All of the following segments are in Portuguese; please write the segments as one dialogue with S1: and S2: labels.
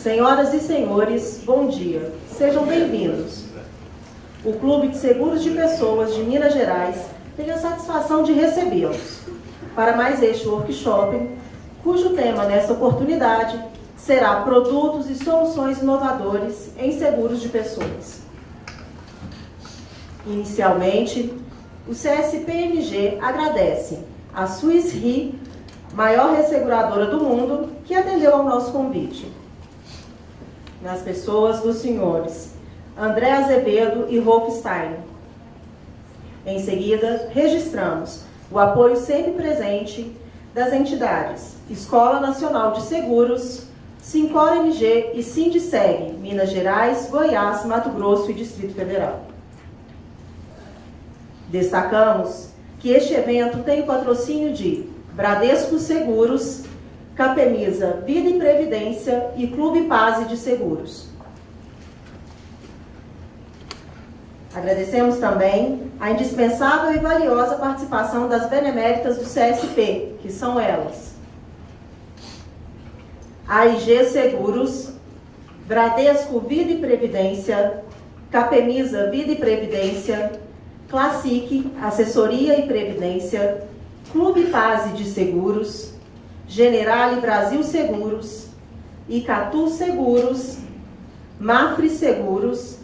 S1: Senhoras e senhores, bom dia. Sejam bem-vindos. O Clube de Seguros de Pessoas de Minas Gerais tem a satisfação de recebê-los para mais este workshop, cujo tema nesta oportunidade será Produtos e Soluções Inovadores em Seguros de Pessoas. Inicialmente, o CSPMG agradece a Swiss Re, maior resseguradora do mundo, que atendeu ao nosso convite. Nas pessoas dos senhores André Azevedo e Rolf Stein. Em seguida, registramos o apoio sempre presente das entidades Escola Nacional de Seguros, Sincor MG e Sindiceg, Minas Gerais, Goiás, Mato Grosso e Distrito Federal. Destacamos que este evento tem o patrocínio de Bradesco Seguros, Capemisa Vida e Previdência e Clube Paz de Seguros. Agradecemos também a indispensável e valiosa participação das beneméritas do CSP, que são elas: AIG Seguros, Bradesco Vida e Previdência, Capemisa Vida e Previdência, Classic Assessoria e Previdência, Clube Paz de Seguros, Generali Brasil Seguros, Icatu Seguros, Mafre Seguros,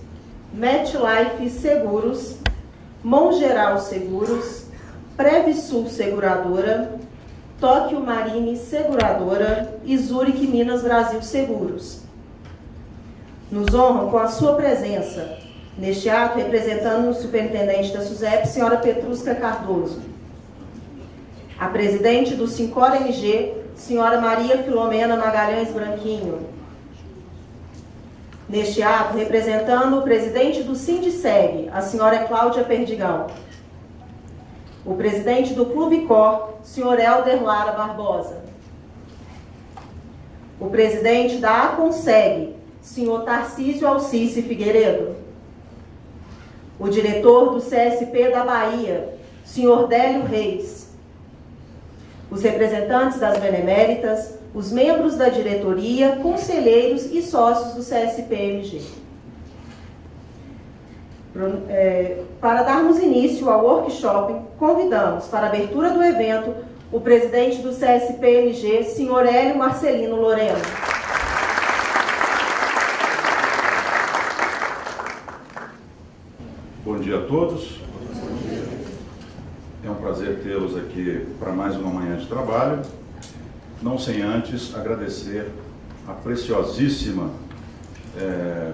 S1: MetLife Seguros, Mongeral Seguros, Previsul Seguradora, Tóquio Marine Seguradora e Zurich Minas Brasil Seguros. Nos honram com a sua presença neste ato, representando o superintendente da SUSEP, senhora Petrusca Cardoso, a presidente do Sincor MG, senhora Maria Filomena Magalhães Branquinho. Neste ato, representando o presidente do Sindiceg, a senhora Cláudia Perdigão. O presidente do Clube Cor, senhor Helder Lara Barbosa. O presidente da Aconseg, senhor Tarcísio Alcice Figueiredo. O diretor do CSP da Bahia, senhor Délio Reis. Os representantes das beneméritas, os membros da diretoria, conselheiros e sócios do CSPMG. Para darmos início ao workshop, convidamos para a abertura do evento o presidente do CSPMG, senhor Hélio Marcelino Loreno.
S2: Bom dia a todos. É um prazer tê-los aqui para mais uma manhã de trabalho. Não sem antes agradecer a preciosíssima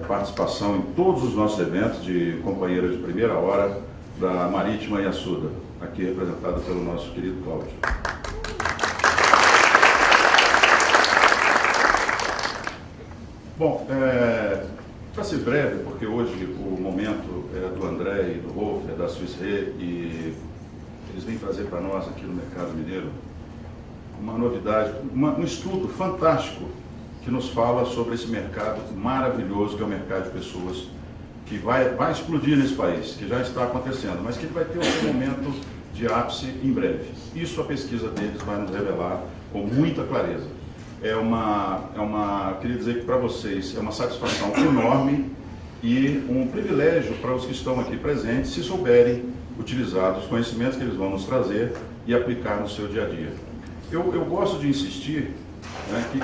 S2: participação em todos os nossos eventos de companheira de primeira hora da Marítima e Açuda, aqui representada pelo nosso querido Cláudio. Bom, para ser breve, porque hoje o momento é do André e do Rolf, é da Swiss Re, e eles vêm trazer para nós aqui no Mercado Mineiro uma novidade, um estudo fantástico que nos fala sobre esse mercado maravilhoso que é o mercado de pessoas, que vai explodir nesse país, que já está acontecendo, mas que vai ter o seu momento de ápice em breve. Isso a pesquisa deles vai nos revelar com muita clareza. Queria dizer que para vocês é uma satisfação enorme e um privilégio para os que estão aqui presentes, se souberem utilizar os conhecimentos que eles vão nos trazer e aplicar no seu dia a dia. Eu gosto de insistir, né, que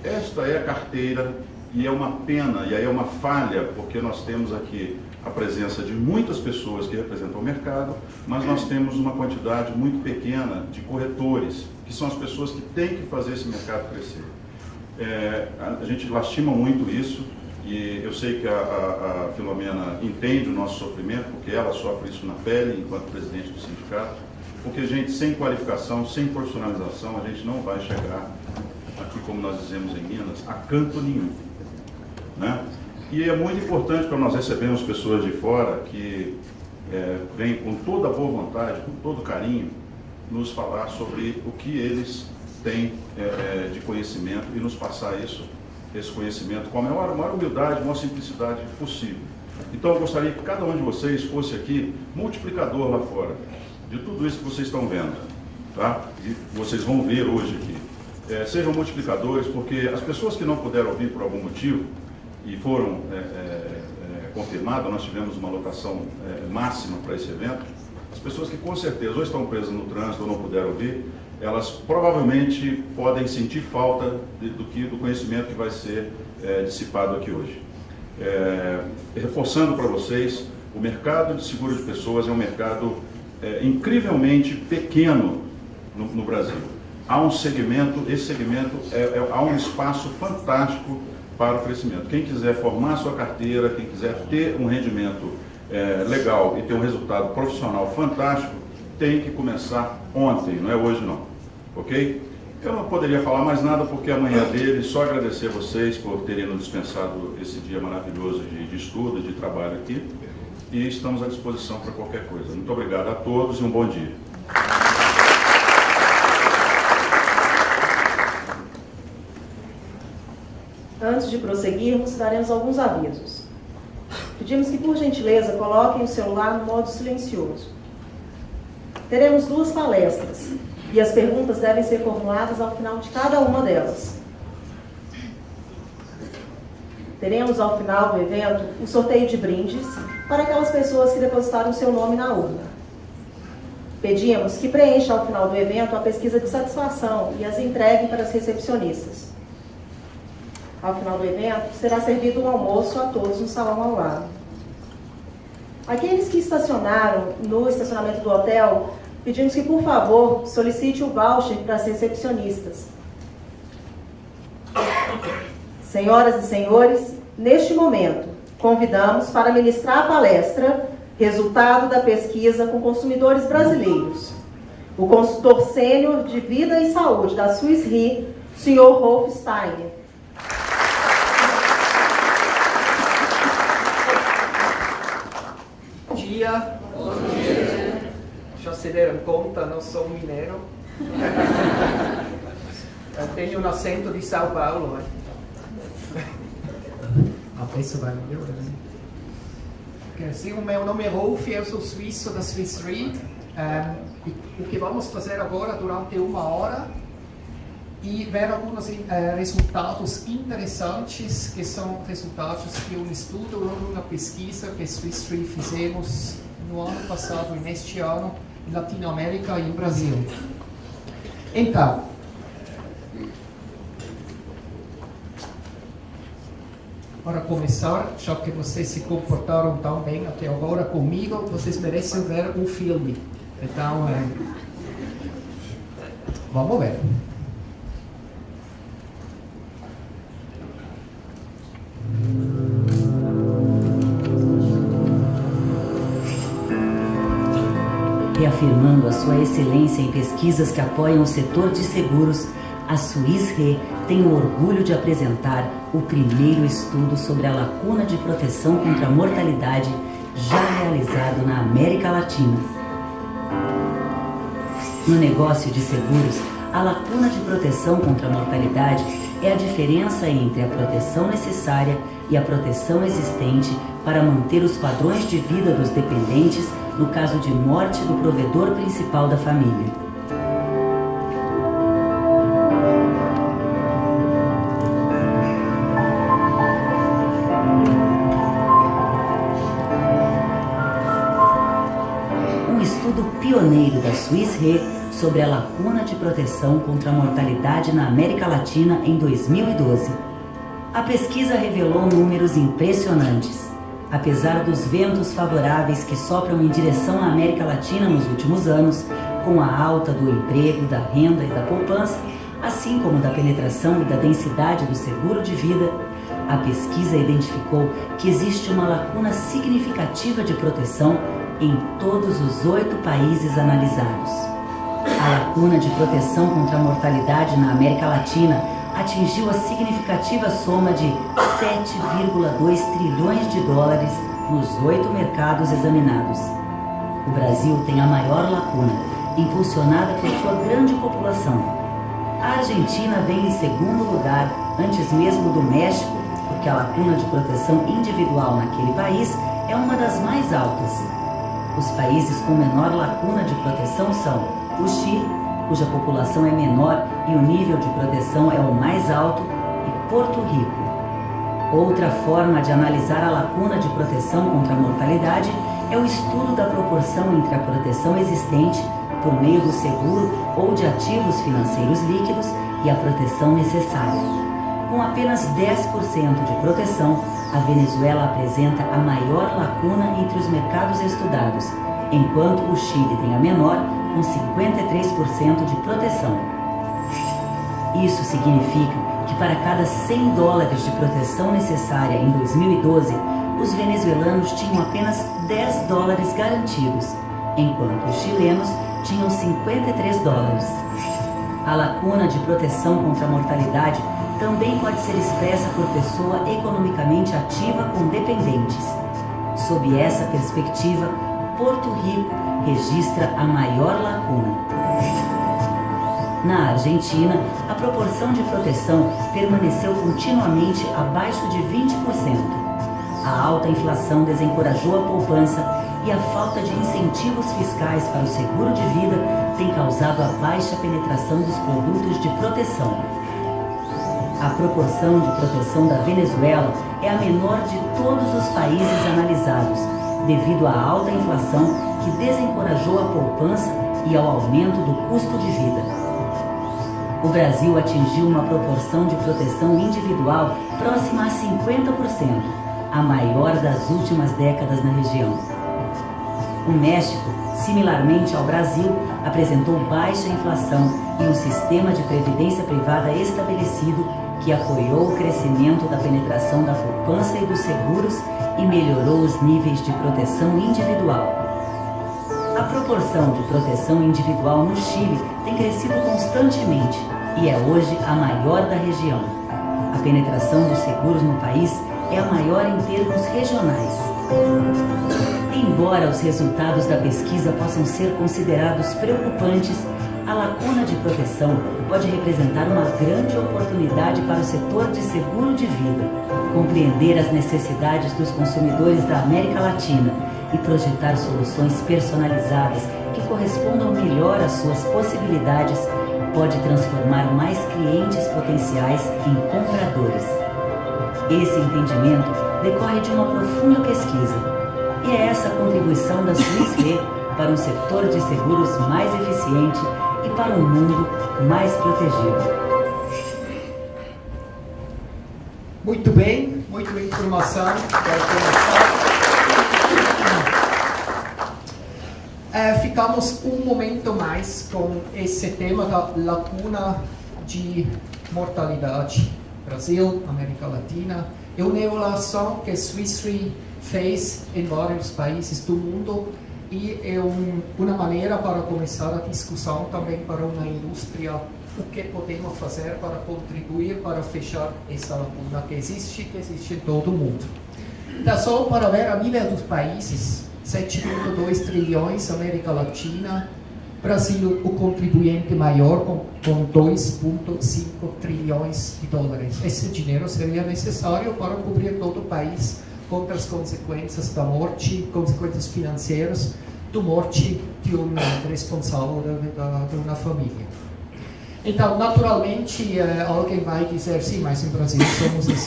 S2: esta é a carteira, e é uma pena, e aí é uma falha, porque nós temos aqui a presença de muitas pessoas que representam o mercado, mas nós temos uma quantidade muito pequena de corretores, que são as pessoas que têm que fazer esse mercado crescer. A gente lastima muito isso, e eu sei que a Filomena entende o nosso sofrimento, porque ela sofre isso na pele, enquanto presidente do sindicato, porque a gente, sem qualificação, sem profissionalização, a gente não vai chegar aqui, como nós dizemos em Minas, a canto nenhum, né? E é muito importante para nós recebermos pessoas de fora que vêm com toda a boa vontade, com todo carinho, nos falar sobre o que eles têm de conhecimento e nos passar esse conhecimento com a maior humildade, maior simplicidade possível. Então eu gostaria que cada um de vocês fosse aqui multiplicador lá fora, de tudo isso que vocês estão vendo, tá? E vocês vão ver hoje aqui. sejam multiplicadores, porque as pessoas que não puderam vir por algum motivo e foram confirmadas, nós tivemos uma lotação máxima para esse evento, as pessoas que com certeza ou estão presas no trânsito ou não puderam vir, elas provavelmente podem sentir falta do conhecimento que vai ser dissipado aqui hoje. Reforçando para vocês, o mercado de seguro de pessoas é um mercado incrivelmente pequeno no Brasil. Há um segmento, esse segmento há um espaço fantástico para o crescimento. Quem quiser formar sua carteira, quem quiser ter um rendimento legal e ter um resultado profissional fantástico, tem que começar ontem, não é hoje não, ok? Eu não poderia falar mais nada porque amanhã dele, só agradecer a vocês por terem nos dispensado esse dia maravilhoso de estudo, de trabalho aqui, e estamos à disposição para qualquer coisa. Muito obrigado a todos e um bom dia.
S1: Antes de prosseguirmos, daremos alguns avisos. Pedimos que, por gentileza, coloquem o celular no modo silencioso. Teremos 2 palestras e as perguntas devem ser formuladas ao final de cada uma delas. Teremos, ao final do evento, um sorteio de brindes para aquelas pessoas que depositaram seu nome na urna. Pedimos que preencham ao final do evento a pesquisa de satisfação e as entreguem para as recepcionistas. Ao final do evento, será servido um almoço a todos no salão ao lado. Aqueles que estacionaram no estacionamento do hotel, pedimos que, por favor, solicite o voucher para as recepcionistas. Senhoras e senhores, neste momento, convidamos para ministrar a palestra Resultado da Pesquisa com Consumidores Brasileiros, o consultor sênior de Vida e Saúde da Swiss Re, Sr. Rolf Steiner.
S3: Bom dia. Já se deram conta, não sou mineiro. Eu tenho um acento de São Paulo. Isso vai melhorar. Sim, o meu nome é Rolf, eu sou suíço da Swiss Re. O que vamos fazer agora durante 1 hora e ver alguns resultados interessantes, que são resultados de um estudo ou uma pesquisa que a Swiss Re fizemos no ano passado e neste ano em Latinoamérica e no Brasil. Então, para começar, já que vocês se comportaram tão bem até agora comigo, vocês merecem ver um filme. Então, vamos ver.
S4: Reafirmando a sua excelência em pesquisas que apoiam o setor de seguros, a Swiss Re tem o orgulho de apresentar o primeiro estudo sobre a lacuna de proteção contra a mortalidade já realizado na América Latina. No negócio de seguros, a lacuna de proteção contra a mortalidade é a diferença entre a proteção necessária e a proteção existente para manter os padrões de vida dos dependentes no caso de morte do provedor principal da família. Um estudo pioneiro da Swiss Re sobre a lacuna de proteção contra a mortalidade na América Latina em 2012. A pesquisa revelou números impressionantes. Apesar dos ventos favoráveis que sopram em direção à América Latina nos últimos anos, com a alta do emprego, da renda e da poupança, assim como da penetração e da densidade do seguro de vida, a pesquisa identificou que existe uma lacuna significativa de proteção em todos os 8 países analisados. A lacuna de proteção contra a mortalidade na América Latina atingiu a significativa soma de 7,2 trilhões de dólares nos 8 mercados examinados. O Brasil tem a maior lacuna, impulsionada por sua grande população. A Argentina vem em segundo lugar, antes mesmo do México, porque a lacuna de proteção individual naquele país é uma das mais altas. Os países com menor lacuna de proteção são o Chile, cuja população é menor e o nível de proteção é o mais alto, e Porto Rico. Outra forma de analisar a lacuna de proteção contra a mortalidade é o estudo da proporção entre a proteção existente por meio do seguro ou de ativos financeiros líquidos e a proteção necessária. Com apenas 10% de proteção, a Venezuela apresenta a maior lacuna entre os mercados estudados, enquanto o Chile tem a menor, com 53% de proteção. Isso significa que para cada 100 dólares de proteção necessária em 2012, os venezuelanos tinham apenas 10 dólares garantidos, enquanto os chilenos tinham 53 dólares. A lacuna de proteção contra a mortalidade também pode ser expressa por pessoa economicamente ativa com dependentes. Sob essa perspectiva, Porto Rico registra a maior lacuna. Na Argentina, a proporção de proteção permaneceu continuamente abaixo de 20%. A alta inflação desencorajou a poupança e a falta de incentivos fiscais para o seguro de vida tem causado a baixa penetração dos produtos de proteção. A proporção de proteção da Venezuela é a menor de todos os países analisados, devido à alta inflação que desencorajou a poupança e ao aumento do custo de vida. O Brasil atingiu uma proporção de proteção individual próxima a 50%, a maior das últimas décadas na região. O México, similarmente ao Brasil, apresentou baixa inflação e um sistema de previdência privada estabelecido que apoiou o crescimento da penetração da poupança e dos seguros e melhorou os níveis de proteção individual. A proporção de proteção individual no Chile tem crescido constantemente e é hoje a maior da região. A penetração dos seguros no país é a maior em termos regionais. Embora os resultados da pesquisa possam ser considerados preocupantes, a lacuna de proteção pode representar uma grande oportunidade para o setor de seguro de vida, compreender as necessidades dos consumidores da América Latina e projetar soluções personalizadas que correspondam melhor às suas possibilidades pode transformar mais clientes potenciais em compradores. Esse entendimento decorre de uma profunda pesquisa, e é essa a contribuição da Swiss Re para um setor de seguros mais eficiente e para um mundo mais protegido.
S3: Muito bem, muita informação. Ficamos um momento mais com esse tema da lacuna de mortalidade. Brasil, América Latina, é uma evaluação que a Swiss Re fez em vários países do mundo e é uma maneira para começar a discussão também para uma indústria, o que podemos fazer para contribuir para fechar essa lacuna que existe em todo o mundo. Então, só para ver a nível dos países, 7,2 trilhões América Latina, Brasil o contribuinte maior com 2,5 trilhões de dólares. Esse dinheiro seria necessário para cobrir todo o país contra as consequências da morte, consequências financeiras da morte de um responsável de uma família. Então, naturalmente, alguém vai dizer, sim, mas em Brasil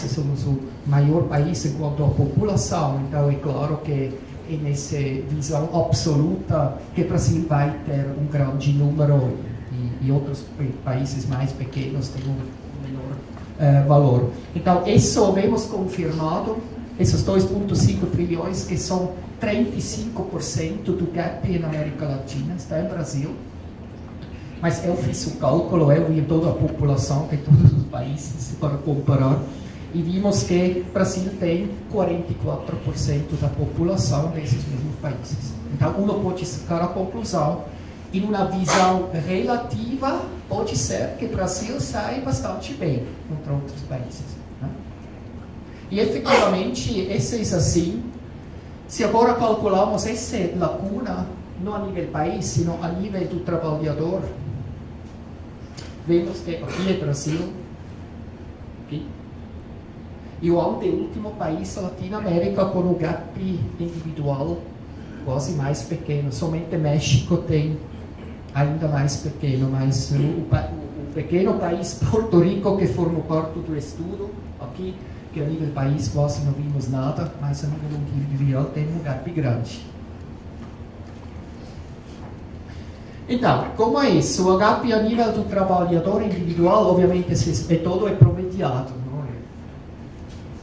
S3: somos o maior país quanto à população, então é claro que nessa visão absoluta que o Brasil vai ter um grande número e outros países mais pequenos têm um menor valor. Então, isso vemos confirmado, esses 2,5 trilhões que são 35% do gap na América Latina, está em Brasil. Mas eu fiz o cálculo, eu vi toda a população de todos os países para comparar e vimos que o Brasil tem 44% da população desses mesmos países. Então, uno pode sacar a conclusão, em uma visão relativa, pode ser que o Brasil sai bastante bem contra outros países. Né? E, efetivamente, isso é assim. Se agora calculamos essa lacuna, não a nível país, sino a nível do trabalhador, vemos que aqui é Brasil, aqui, e o anteúltimo país da Latinoamérica com o gap individual quase mais pequeno. Somente México tem ainda mais pequeno, mas o pequeno país Porto Rico, que formou parte do estudo aqui, que a nível país quase não vimos nada, mas a nível individual tem um gap grande. Então, como é isso? O gap a nível do trabalhador individual, obviamente, todo é promediado. Não é?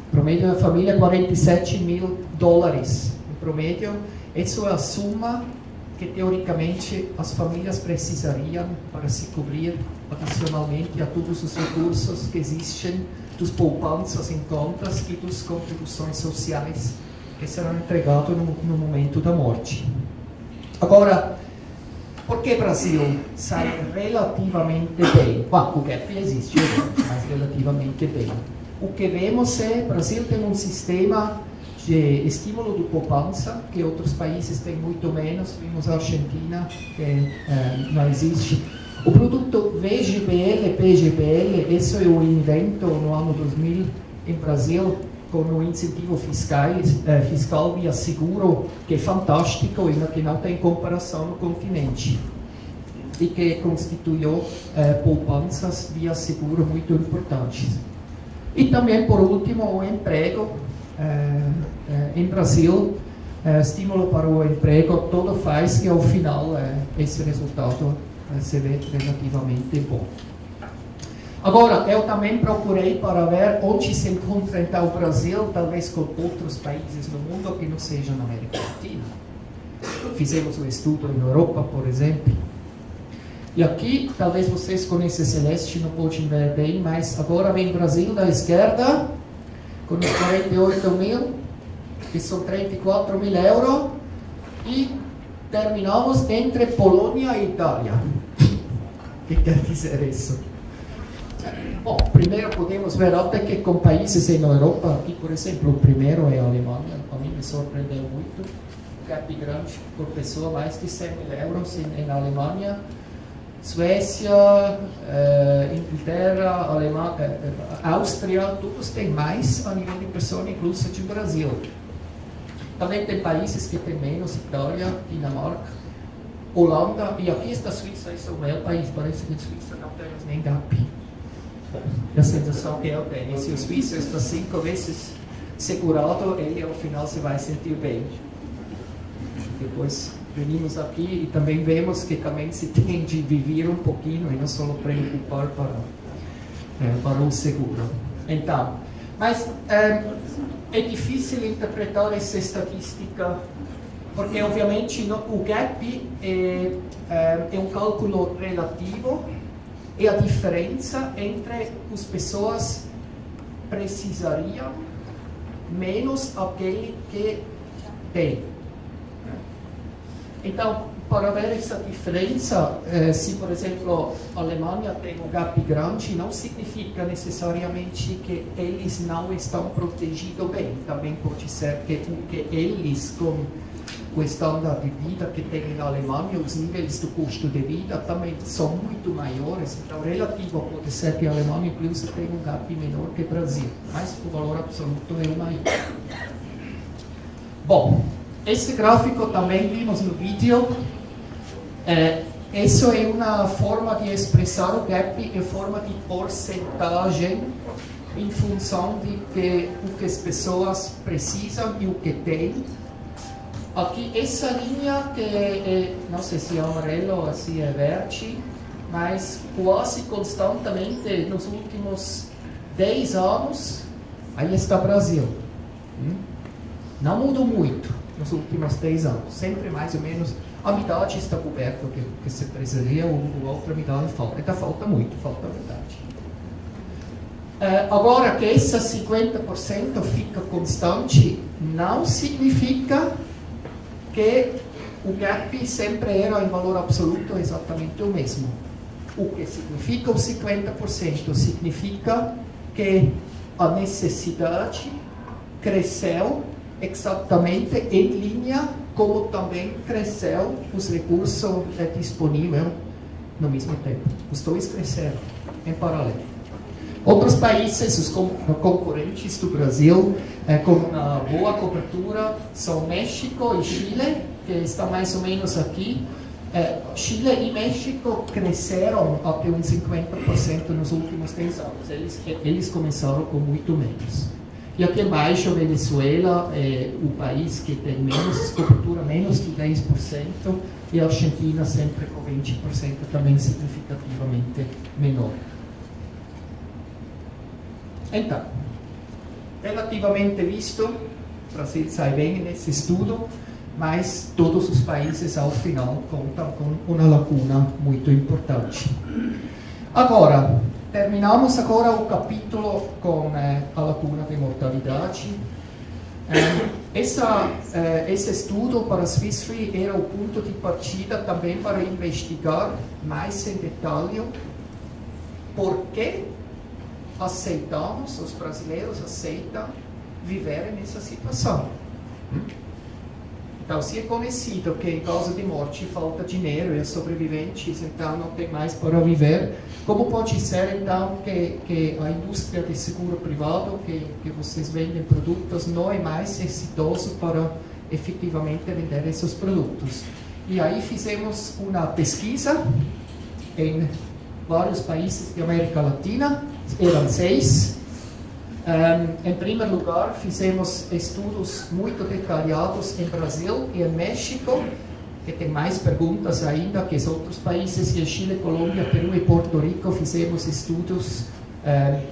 S3: O promédio da família é $47.000. O promédio, isso é a suma que, teoricamente, as famílias precisariam para se cobrir adicionalmente a todos os recursos que existem dos poupanças em contas e das contribuições sociais que serão entregados no momento da morte. Agora, por que o Brasil sai relativamente bem? Bom, o gap existe, mas relativamente bem. O que vemos é que o Brasil tem um sistema de estímulo de poupança, que outros países têm muito menos. Vimos a Argentina, que não existe. O produto VGBL, PGBL, esse é o invento no ano 2000 em Brasil, com o incentivo fiscal via seguro, que é fantástico e que não tem comparação no continente. E que constituiu poupanças via seguro muito importantes. E também, por último, o emprego. Em Brasil, estímulo para o emprego, todo faz que ao final esse resultado se vê relativamente bom. Agora, eu também procurei para ver onde se encontra então o Brasil, talvez com outros países do mundo que não sejam na América Latina. Fizemos um estudo na Europa, por exemplo. E aqui, talvez vocês conheçam Celeste, não podem ver bem, mas agora vem o Brasil da esquerda, com os 48 mil, que são 34 mil euros, e terminamos entre Polônia e Itália. O que quer dizer isso? Bom, primeiro podemos ver até que com países na Europa, aqui por exemplo, o primeiro é a Alemanha, a mim me surpreendeu muito, gap grande por pessoa, mais de 100 mil euros na Alemanha. Suécia, Inglaterra, Alemanha, Áustria, todos têm mais a nível de pessoa, incluso do Brasil. Também tem países que têm menos, Itália, Dinamarca, Holanda, e aqui está a Suíça, esse é o meu país, parece que a Suíça não temos nem gap. A sensação que eu tenho, se o Suíça está 5 vezes segurado, ele ao final se vai sentir bem. Depois venimos aqui e também vemos que também se tem de viver um pouquinho e não só preocupar para o seguro. Então, mas é difícil interpretar essa estatística, porque obviamente o gap é um cálculo relativo, é a diferença entre as pessoas precisariam menos aquele que tem. Então, para ver essa diferença, se por exemplo a Alemanha tem um gap grande, não significa necessariamente que eles não estão protegidos bem. Também pode ser que eles, com o standard de vida que tem na Alemanha, os níveis do custo de vida também são muito maiores. Então, relativo pode ser que a Alemanha incluso tenha um gap menor que o Brasil, mas o valor absoluto é maior. Bom, esse gráfico também vimos no vídeo. Isso é uma forma de expressar o gap em forma de porcentagem em função de o que as pessoas precisam e o que têm. Aqui, essa linha que não sei se é amarelo ou se é verde, mas quase constantemente nos últimos 10 anos, aí está o Brasil. Não mudou muito nos últimos 10 anos, sempre mais ou menos a metade está coberta que se precisaria, ou a outra metade falta. Então falta muito, falta a metade. Agora que esse 50% fica constante, não significa que o gap sempre era em valor absoluto exatamente o mesmo. O que significa o 50%? Significa que a necessidade cresceu exatamente em linha como também cresceu os recursos disponíveis no mesmo tempo. Os dois cresceram em paralelo. Outros países, os concorrentes do Brasil, com uma boa cobertura, são México e Chile, que estão mais ou menos aqui. Chile e México cresceram até uns 50% nos últimos 10 anos. Eles começaram com muito menos. E aqui embaixo, Venezuela é o país que tem menos cobertura, menos de 10%, e a Argentina sempre com 20%, também significativamente menor. Então, relativamente visto, o Brasil sai bem nesse estudo, mas todos os países ao final contam com uma lacuna muito importante. Agora, terminamos agora o capítulo com a lacuna de mortalidade. Esse estudo para a Swiss Re era o ponto de partida também para investigar mais em detalhe por que os brasileiros aceitam viver nessa situação. Então, se é conhecido que em caso de morte falta dinheiro e os sobreviventes então não tem mais para viver, como pode ser então que a indústria de seguro privado, que vocês vendem produtos, não é mais exitoso para efetivamente vender esses produtos? E aí fizemos uma pesquisa em vários países da América Latina, eram 6. Em primeiro lugar, fizemos estudos muito detalhados em Brasil e em México, que tem mais perguntas ainda que os outros países, e em Chile, Colômbia, Peru e Porto Rico fizemos estudos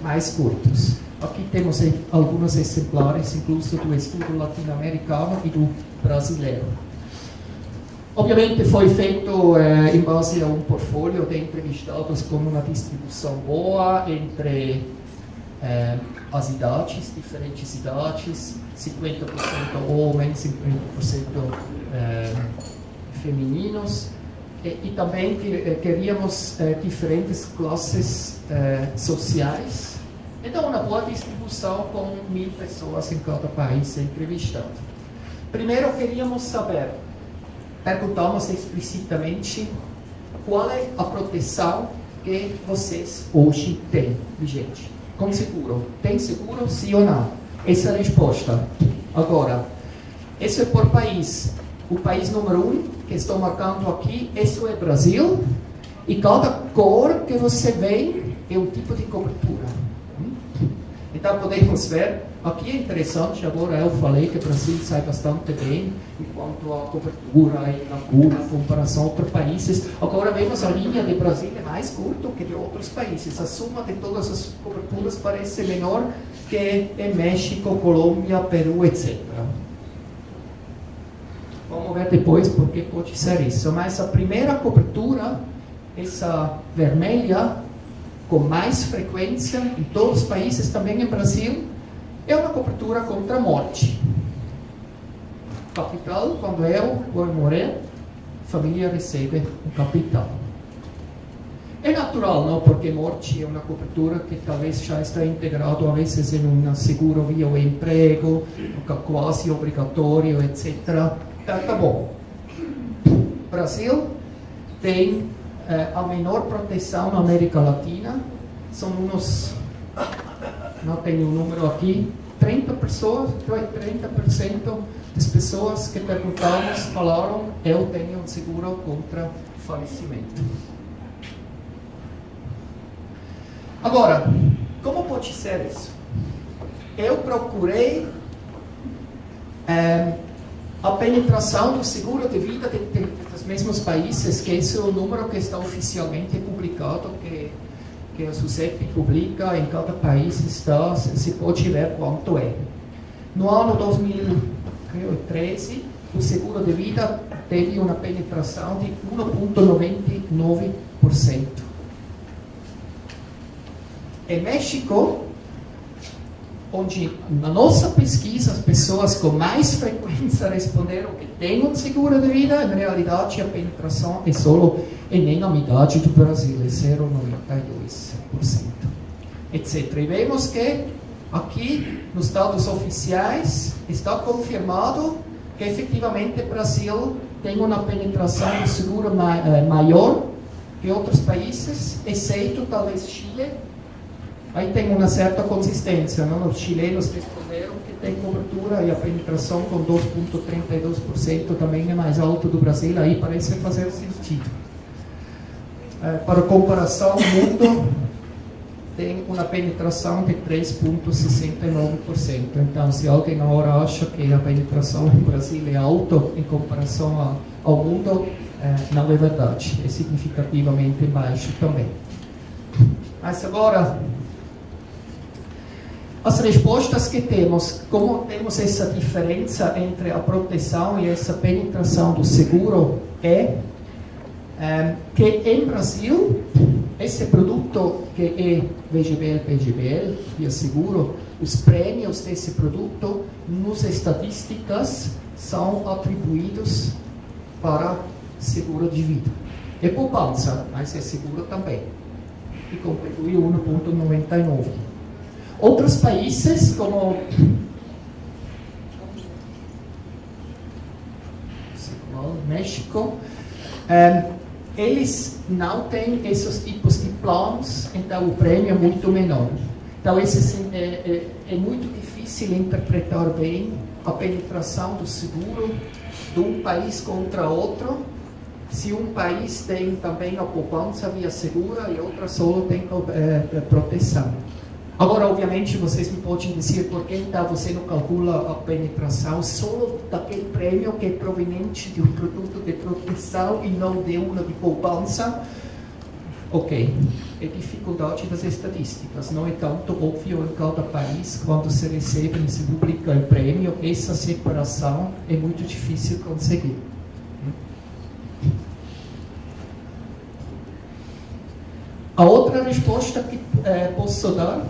S3: mais curtos. Aqui temos alguns exemplares, incluso do estudo latino-americano e do brasileiro. Obviamente foi feito em base a um portfólio de entrevistados com uma distribuição boa entre as idades, diferentes idades, 50% homens, 50% femininos, e também queríamos diferentes classes sociais. Então, uma boa distribuição com 1.000 pessoas em cada país entrevistado. Primeiro, queríamos saber, perguntamos explicitamente, qual é a proteção que vocês hoje têm vigente? Com seguro. Tem seguro, sim ou não? Essa é a resposta. Agora, isso é por país. O país número 1, que estou marcando aqui, isso é Brasil, e cada cor que você vê é um tipo de cobertura. Então, podemos ver, aqui é interessante, agora eu falei que o Brasil sai bastante bem enquanto a cobertura e a cura em comparação a outros países. Agora vemos a linha de Brasil é mais curta que de outros países. A soma de todas as coberturas parece menor que em México, Colômbia, Peru, etc. Vamos ver depois por que pode ser isso. Mas a primeira cobertura, essa vermelha, com mais frequência em todos os países, também em Brasil, é uma cobertura contra a morte. Capital, quando eu vou morrer, a família recebe um capital. É natural, não? Porque morte é uma cobertura que talvez já está integrado, a vezes, em um seguro via o emprego, quase obrigatório, etc. Tá bom. Brasil tem a menor proteção na América Latina, são uns, não tenho o número aqui, 30% das pessoas que perguntamos falaram, eu tenho um seguro contra falecimento. Agora, como pode ser isso? Eu procurei a penetração do seguro de vida dos mesmos países, que esse é o número que está oficialmente publicado, que a SUSEP publica em cada país, se pode ver quanto é. No ano 2013, o seguro de vida teve uma penetração de 1,99%. Em México, onde na nossa pesquisa as pessoas com mais frequência responderam que têm um seguro de vida, em realidade a penetração é só nem a metade do Brasil, é 0,92%, etc. E vemos que aqui nos dados oficiais está confirmado que efetivamente o Brasil tem uma penetração de seguro maior que outros países, exceto talvez Chile. Aí tem uma certa consistência, não? Os chilenos responderam que tem cobertura e a penetração com 2,32% também é mais alto do Brasil, aí parece fazer sentido. Para comparação, o mundo tem uma penetração de 3,69%. Então, se alguém agora acha que a penetração no Brasil é alta em comparação ao mundo, não é verdade, é significativamente baixo também. Mas agora, as respostas que temos, como temos essa diferença entre a proteção e essa penetração do seguro, é que em Brasil, esse produto que é VGBL, PGBL, via seguro, os prêmios desse produto, nas estatísticas, são atribuídos para seguro de vida. É poupança, mas é seguro também. E contribui 1,99. Outros países, como México, eles não têm esses tipos de planos, então o prêmio é muito menor. Então é muito difícil interpretar bem a penetração do seguro de um país contra outro, se um país tem também a poupança via segura e outro só tem proteção. Agora, obviamente, vocês me podem dizer por que então você não calcula a penetração só daquele prêmio que é proveniente de um produto de proteção e não de uma de poupança. Ok, é dificuldade das estatísticas, não é tanto óbvio em cada país, quando se recebe e se publica o prêmio, essa separação é muito difícil conseguir. A outra resposta que posso dar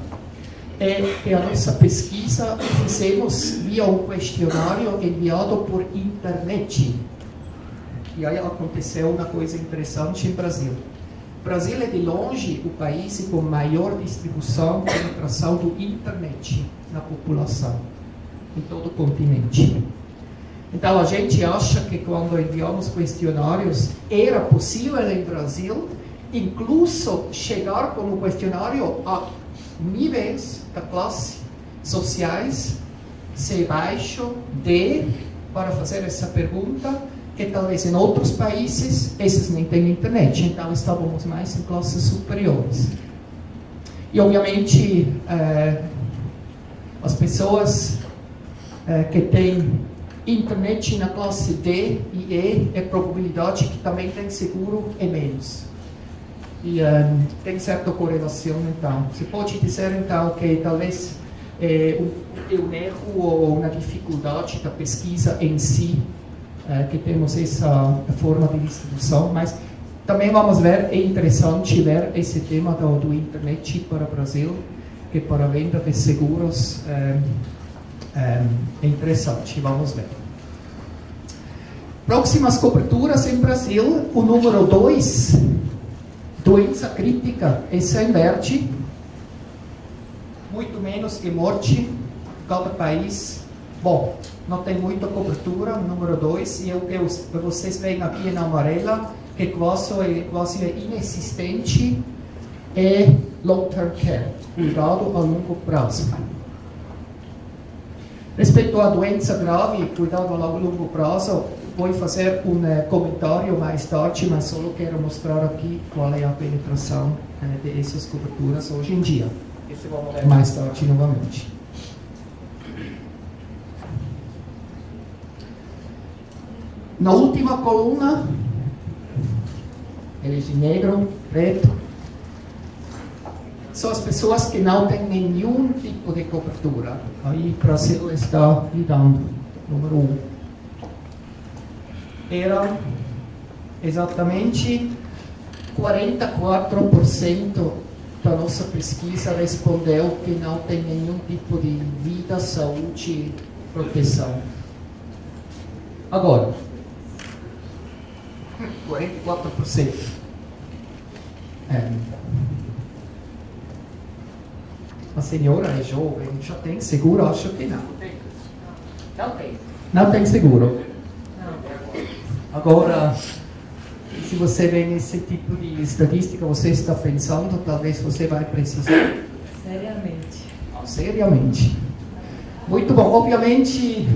S3: é que a nossa pesquisa fizemos via um questionário enviado por internet. E aí aconteceu uma coisa interessante em Brasil. O Brasil é de longe o país com maior distribuição e penetração do internet na população, em todo o continente. Então a gente acha que quando enviamos questionários, era possível em Brasil incluso chegar com o questionário a níveis da classe sociais C baixo, D, para fazer essa pergunta, que talvez em outros países esses nem têm internet, então estávamos mais em classes superiores. E obviamente as pessoas que têm internet na classe D e E, a probabilidade que também tem seguro é menos. E tem certa correlação, então. Se pode dizer, então, que talvez um erro ou uma dificuldade da pesquisa em si, que temos essa forma de distribuição, mas também vamos ver, é interessante ver esse tema do internet para o Brasil, que para a venda de seguros é interessante, vamos ver. Próximas coberturas em Brasil, o número 2, doença crítica, essa inverte, muito menos que morte, cada país. Bom, não tem muita cobertura, número 2, e vocês veem aqui na amarela, que quase é inexistente, é long-term care, cuidado a longo prazo. Respeito à doença grave, cuidado a longo prazo, vou fazer um comentário mais tarde, mas só quero mostrar aqui qual é a penetração dessas coberturas hoje em dia. Isso vamos ver mais tarde novamente. Na última coluna, eles de negro, preto, são as pessoas que não têm nenhum tipo de cobertura. Aí o Brasil está lidando, número 1. Era exatamente 44% da nossa pesquisa respondeu que não tem nenhum tipo de vida, saúde e proteção. Agora, 44%. A senhora é jovem, já tem seguro? Acho que não. Não tem. Não tem seguro. Agora, se você vê nesse tipo de estatística, você está pensando, talvez você vai precisar.
S5: Seriamente.
S3: Seriamente. Muito bom, obviamente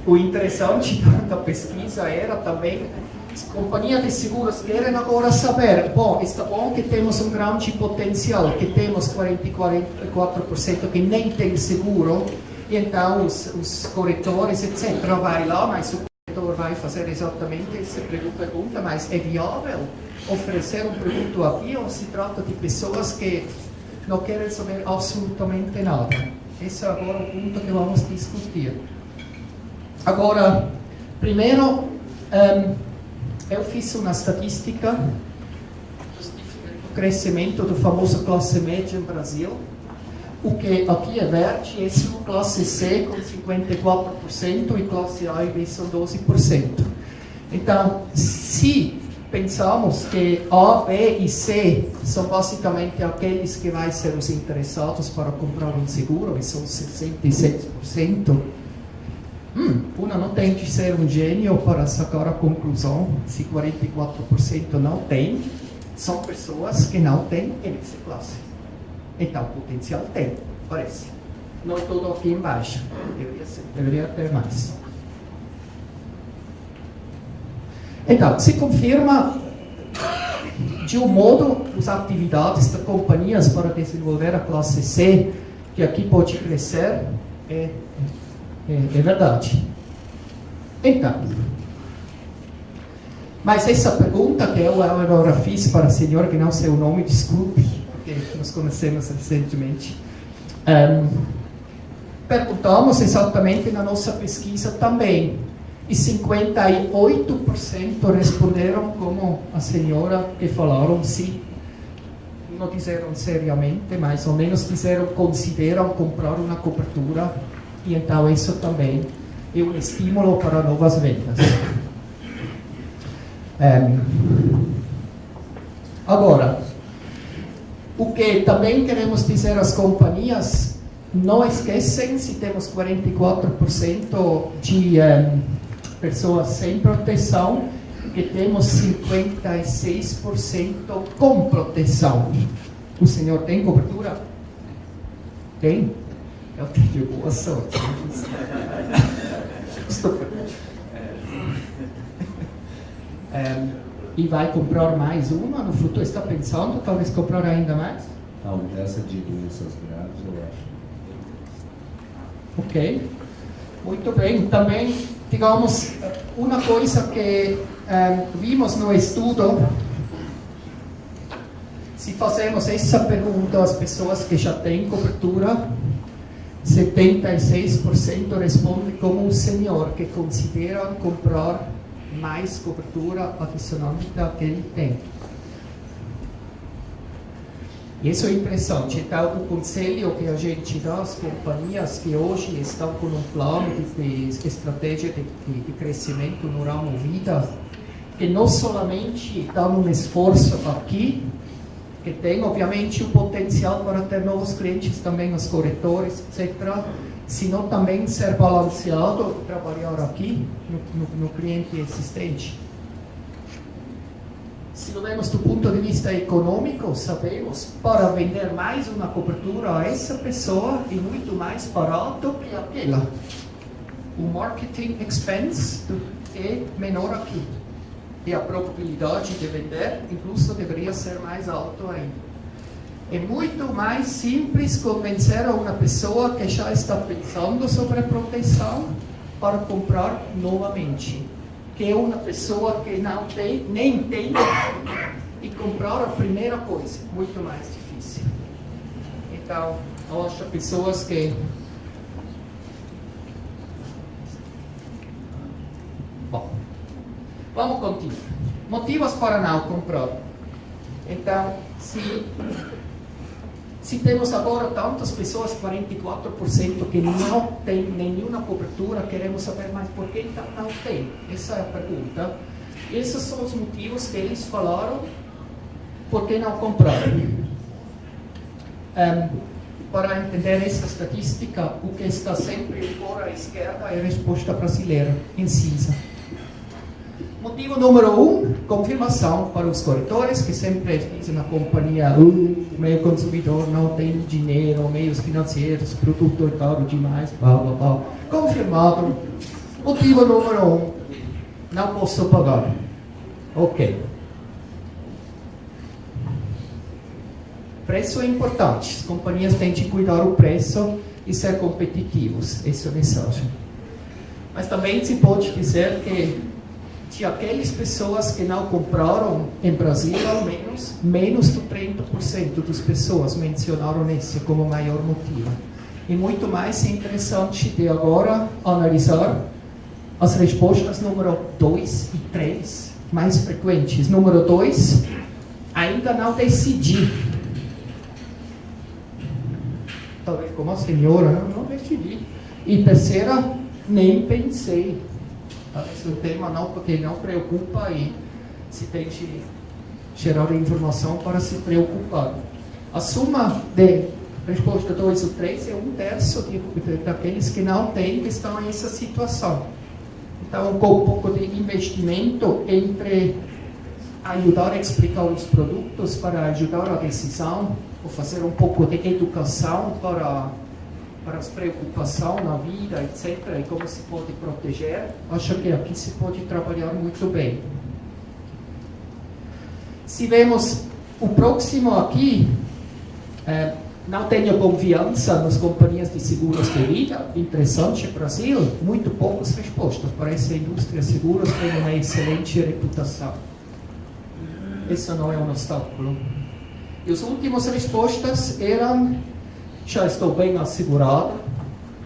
S3: o interessante da pesquisa era também as companhias de seguros querem agora saber, bom, está bom que temos um grande potencial, que temos 44% que nem tem seguro, e então os corretores, etc., vai lá, mas o corretor vai fazer exatamente essa pergunta, mas é viável oferecer um produto aqui ou se trata de pessoas que não querem saber absolutamente nada? Esse é agora o ponto que vamos discutir. Agora, primeiro, eu fiz uma estatística do crescimento do famoso classe média no Brasil. O que aqui é verde é só classe C com 54% e classe A e B são 12%. Então, se pensamos que A, B e C são basicamente aqueles que vão ser os interessados para comprar um seguro, e são 66%, Una não tem que ser um gênio para sacar a conclusão. Se 44% não tem, são pessoas que não têm essa classe. Então, potencial tem, parece. Não tudo aqui embaixo. Deveria ter mais. Então, se confirma de um modo as atividades das companhias para desenvolver a classe C, que aqui pode crescer, é verdade. Então, mas essa pergunta que eu agora fiz para o senhor, que não sei o nome, desculpe, porque nos conhecemos recentemente, perguntamos exatamente na nossa pesquisa também, e 58% responderam como a senhora que falaram sim. Não disseram seriamente, mais ou menos disseram consideram comprar uma cobertura, e então isso também é um estímulo para novas vendas. Agora, o que também queremos dizer às companhias, não esquecem, se temos 44% de pessoas sem proteção, que temos 56% com proteção. O senhor tem cobertura? Tem? Eu tenho boa sorte. E vai comprar mais uma no futuro? Está pensando talvez comprar ainda mais?
S5: Não, dessa de doenças graves eu acho.
S3: Ok, muito bem. Também, digamos, uma coisa que vimos no estudo, se fazemos essa pergunta às pessoas que já têm cobertura, 76% respondem como o senhor, que consideram comprar mais cobertura adicionalmente da que ele tem. Isso é interessante. Então, o conselho que a gente dá às companhias que hoje estão com um plano de estratégia de crescimento no ramo vida, que não somente dão um esforço aqui, que tem obviamente o potencial para ter novos clientes também, os corretores, etc., senão também ser balanceado, trabalhar aqui no cliente existente. Se não vemos do ponto de vista econômico, sabemos, para vender mais uma cobertura a essa pessoa é muito mais barato que aquela. O marketing expense é menor aqui. E a probabilidade de vender, incluso, deveria ser mais alta ainda. É muito mais simples convencer a uma pessoa que já está pensando sobre proteção para comprar novamente, que é uma pessoa que não tem, nem tem, e comprar a primeira coisa, muito mais difícil. Então, eu acho pessoas que... Bom, vamos continuar. Motivos para não comprar. Então, se temos agora tantas pessoas, 44%, que não tem nenhuma cobertura, queremos saber mais por que não tem. Essa é a pergunta. Esses são os motivos que eles falaram por que não compraram. Para entender essa estatística, o que está sempre fora à esquerda é a resposta brasileira, em cinza. Motivo número 1, confirmação para os corretores que sempre dizem na companhia: o meu consumidor não tem dinheiro, meios financeiros, produto é caro demais, blá blá blá. Confirmado. Motivo número 1, não posso pagar. Ok. Preço é importante, as companhias têm de cuidar do preço e ser competitivos, essa é a mensagem. Mas também se pode dizer que de aquelas pessoas que não compraram em Brasil, ao menos de 30% das pessoas mencionaram esse como maior motivo. E muito mais interessante de agora analisar as respostas número 2 e 3, mais frequentes. Número 2, ainda não decidi. Talvez como a senhora, não decidi. E terceira, nem pensei. Esse é um tema que não preocupa e se tem de gerar informação para se preocupar. A soma de resposta 2 ou 3 é 1/3 daqueles que não têm, que estão nessa situação. Então, um pouco de investimento entre ajudar a explicar os produtos, para ajudar a decisão, ou fazer um pouco de educação para as preocupações na vida, etc., e como se pode proteger. Acho que aqui se pode trabalhar muito bem. Se vemos o próximo aqui, não tenho confiança nas companhias de seguros de vida. Interessante, Brasil, muito poucas respostas. Parece que a indústria de seguros tem uma excelente reputação. Isso não é um obstáculo. E as últimas respostas eram: já estou bem assegurado,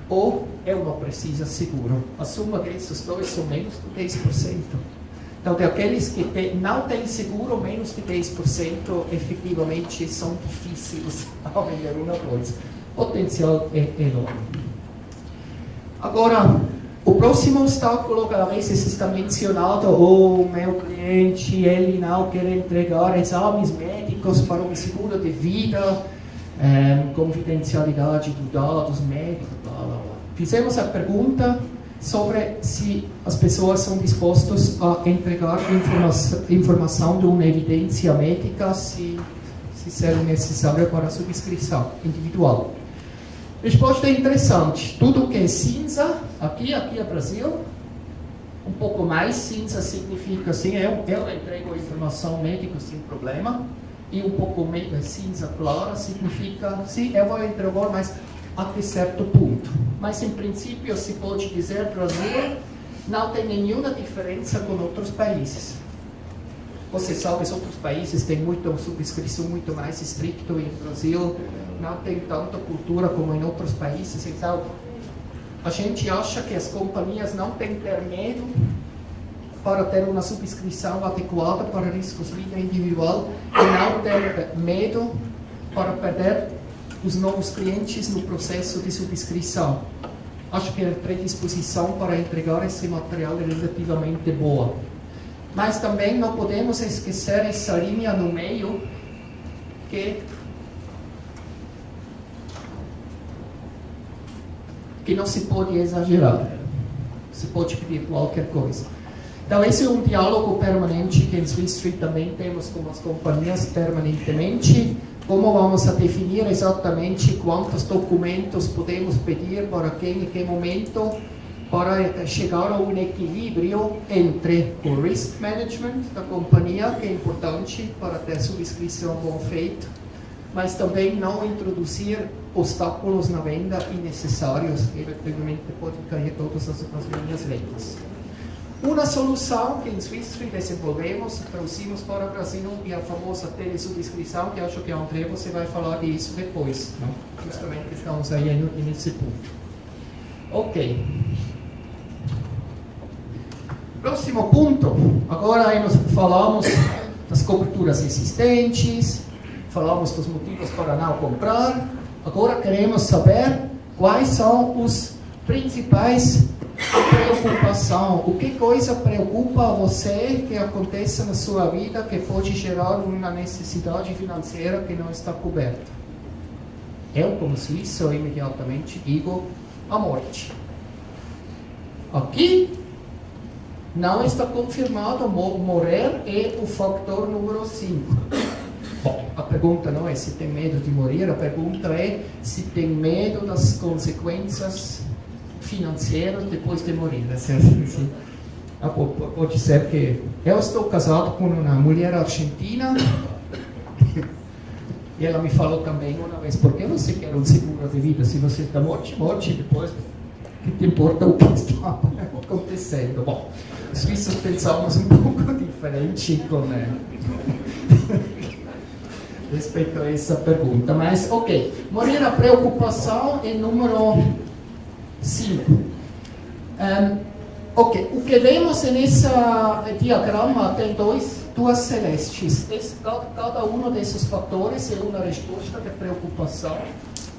S3: ou eu não preciso de seguro. A soma desses dois são menos de 10%. Então, daqueles que não têm seguro, menos de 10% efetivamente são difíceis a vender uma coisa. O potencial é enorme. Agora, o próximo obstáculo que às vezes está mencionado: o meu cliente, ele não quer entregar exames médicos para um seguro de vida, confidencialidade dos dados médicos, blá blá blá. Fizemos a pergunta sobre se as pessoas são dispostas a entregar informação de uma evidência médica se ser necessário para a subscrição individual. Resposta interessante: tudo que é cinza, aqui é Brasil, um pouco mais cinza significa sim, eu entrego informação médica sem problema, e um pouco menos cinza clara significa sim, eu vou entregar, mas até certo ponto. Mas em princípio se pode dizer que o Brasil não tem nenhuma diferença com outros países. Você sabe, os outros países têm muita subscrição muito mais estricta, e o Brasil não tem tanta cultura como em outros países. Então, a gente acha que as companhias não têm que ter medo para ter uma subscrição adequada para riscos de vida individual, e não ter medo para perder os novos clientes no processo de subscrição. Acho que a predisposição para entregar esse material é relativamente boa. Mas também não podemos esquecer essa linha no meio que não se pode exagerar. Se pode pedir qualquer coisa. Então, esse é um diálogo permanente que em Swiss Street também temos com as companhias permanentemente. Como vamos a definir exatamente quantos documentos podemos pedir para quem, em que momento, para chegar a um equilíbrio entre o risk management da companhia, que é importante para ter subscrição bem feita, mas também não introduzir obstáculos na venda innecessários, que eventualmente podem cair todas as linhas vendas. Uma solução que em Swiss Street desenvolvemos, trouxemos para o Brasil, é a famosa telesubscrição, que acho que André você vai falar disso depois. Não? Justamente estamos aí nesse ponto. Ok. Próximo ponto. Agora nós falamos das coberturas existentes, falamos dos motivos para não comprar. Agora queremos saber quais são os principais preocupação. O que coisa preocupa você que aconteça na sua vida que pode gerar uma necessidade financeira que não está coberta? Eu, como suíço, imediatamente digo a morte. Aqui, Não está confirmado, morrer é o fator número 5. Bom, a pergunta não é se tem medo de morrer, a pergunta é se tem medo das consequências financeiras depois de morrer. Pode ser que eu estou casado com uma mulher argentina e ela me falou também uma vez: por que você quer um seguro de vida? Se você está morte, depois que te importa o que está acontecendo? Bom, os suíços pensamos um pouco diferente com respeito a essa pergunta, mas ok, morrer a preocupação é número 5. Ok, o que vemos nesse diagrama tem duas celestes. Cada um desses fatores é uma resposta de preocupação.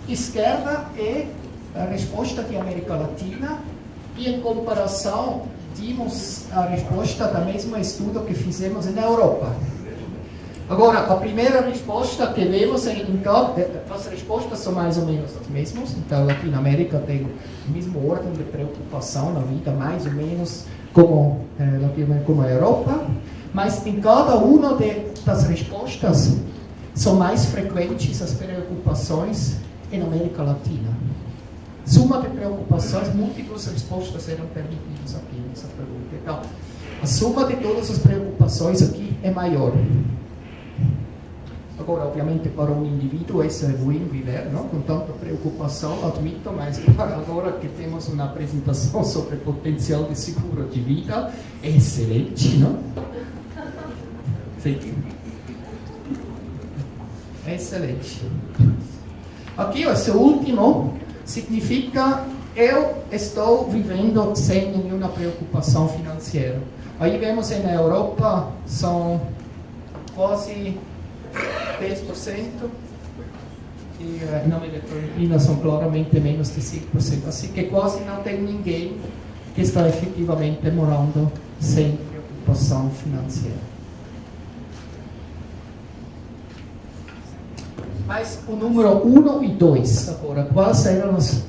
S3: Esquerda é a resposta de América Latina e, em comparação, dimos a resposta do mesmo estudo que fizemos na Europa. Agora, a primeira resposta que vemos as respostas são mais ou menos as mesmas. Então, a Latinoamérica tem a mesma ordem de preocupação na vida, mais ou menos como a Europa, mas em cada uma das respostas são mais frequentes as preocupações na América Latina. Suma de preocupações, múltiplas respostas serão permitidas aqui nessa pergunta. Então, a soma de todas as preocupações aqui é maior. Agora, obviamente, para um indivíduo isso é ruim viver, não? Com tanta preocupação, admito, mas para agora que temos uma apresentação sobre potencial de seguro de vida, é excelente, não? Sim. É excelente. Aqui, esse último significa eu estou vivendo sem nenhuma preocupação financeira. Aí vemos na Europa, são quase 10%, e na Argentina são claramente menos de 5%, assim que quase não tem ninguém que está efetivamente morando sem preocupação financeira. Mas o número 1 e 2, agora, quais eram as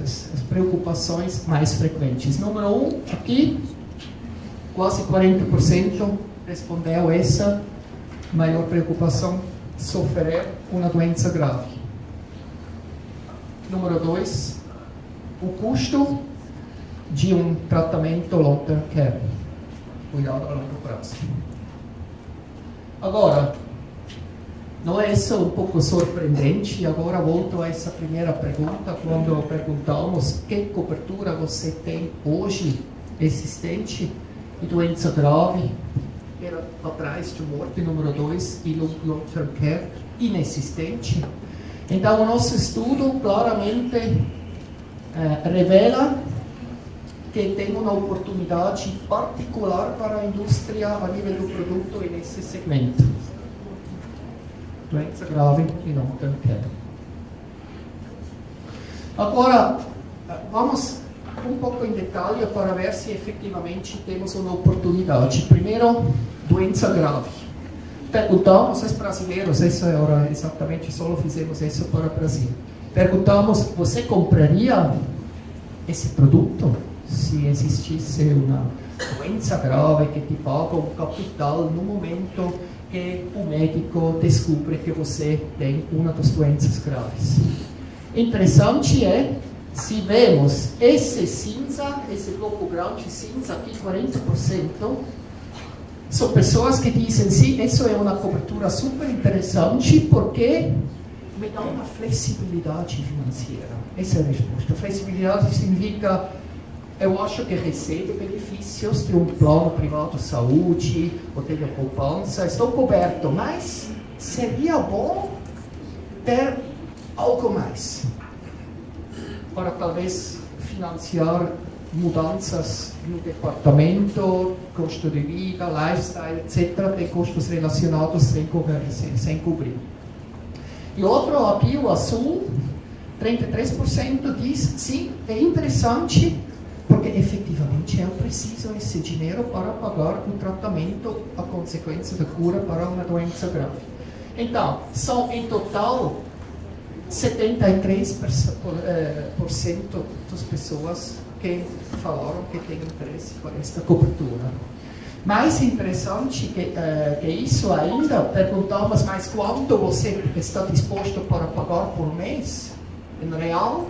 S3: preocupações mais frequentes? Número 1, aqui, quase 40% respondeu essa maior preocupação: sofrer uma doença grave. Número 2, o custo de um tratamento long-term care, cuidado a longo prazo. Agora, não é isso um pouco surpreendente? Agora volto a essa primeira pergunta, quando perguntamos que cobertura você tem hoje existente de doença grave, era atrás de morte, número 2, e long-term care inexistente. Então, o nosso estudo claramente revela que tem uma oportunidade particular para a indústria a nível do produto e nesse segmento. Doença grave e long-term care. Agora, vamos um pouco em detalhe para ver se efetivamente temos uma oportunidade. Primeiro, doença grave. Perguntamos aos brasileiros, essa hora exatamente só fizemos isso para o Brasil. Perguntamos: você compraria esse produto se existisse uma doença grave que te paga um capital no momento que o médico descobre que você tem uma das doenças graves? Interessante é, se vemos esse cinza, esse bloco grande cinza aqui, 40%, são pessoas que dizem: sim, isso é uma cobertura super interessante porque me dá uma flexibilidade financeira. Essa é a resposta. Flexibilidade significa: eu acho que recebo benefícios de um plano privado de saúde, ou tenho poupança, estou coberto, mas seria bom ter algo mais para talvez financiar mudanças no departamento, custo de vida, lifestyle, etc., de custos relacionados sem cobrir. E outro aqui, o azul, 33% diz: sim, é interessante, porque efetivamente eu preciso esse dinheiro para pagar o tratamento, a consequência da cura para uma doença grave. Então, são em total 73% das pessoas que falaram que têm interesse por esta cobertura. Mais interessante que isso ainda, perguntamos, mas quanto você está disposto para pagar por mês, em real?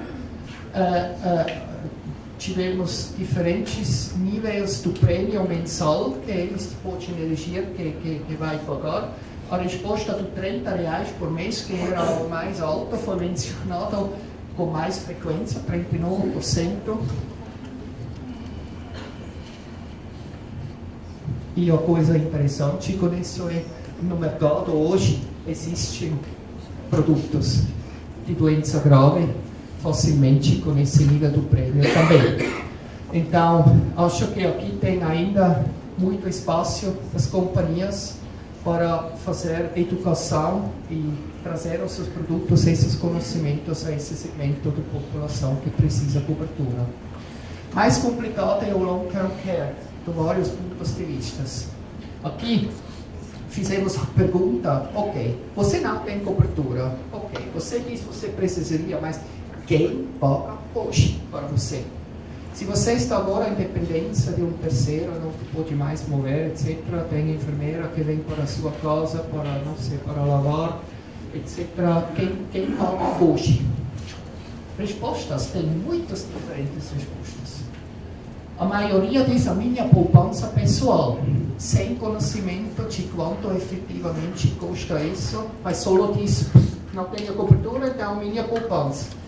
S3: Tivemos diferentes níveis do prêmio mensal que eles podem eleger que vai pagar. A resposta de R$30 por mês, que era a mais alta, foi mencionada com mais frequência, 39%. E a coisa interessante com isso é que no mercado hoje existem produtos de doença grave facilmente com esse nível do prêmio também. Então, acho que aqui tem ainda muito espaço das companhias para fazer educação e trazer os seus produtos, esses conhecimentos a esse segmento da população que precisa de cobertura. Mais complicado é o long-term care, de vários pontos de vista. Aqui fizemos a pergunta, ok, você não tem cobertura, ok, você diz que você precisaria, mas quem paga hoje para você? Se você está agora em dependência de um terceiro, não pode mais mover, etc., tem enfermeira que vem para a sua casa para, não sei, para lavar, etc., quem paga hoje? Respostas, tem muitas diferentes respostas. A maioria diz a minha poupança pessoal, sem conhecimento de quanto efetivamente custa isso, mas só diz, não tenho cobertura, então minha poupança.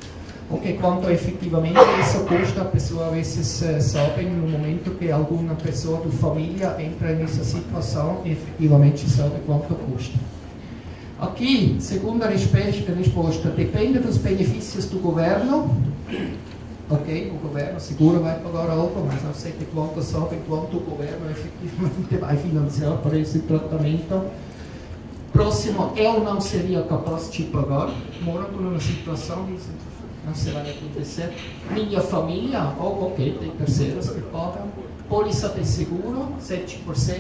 S3: Porque quanto efetivamente isso custa, a pessoa às vezes sabe no momento que alguma pessoa da família entra nessa situação e efetivamente sabe quanto custa. Aqui, segunda resposta, depende dos benefícios do governo. Ok, o governo seguro vai pagar algo, mas não sei de quanto sabe quanto o governo efetivamente vai financiar para esse tratamento. Próximo, eu não seria capaz de pagar, morando numa situação de não se vai acontecer. Minha família, ok, tem terceiros que pagam. Póliça de seguro, 7%.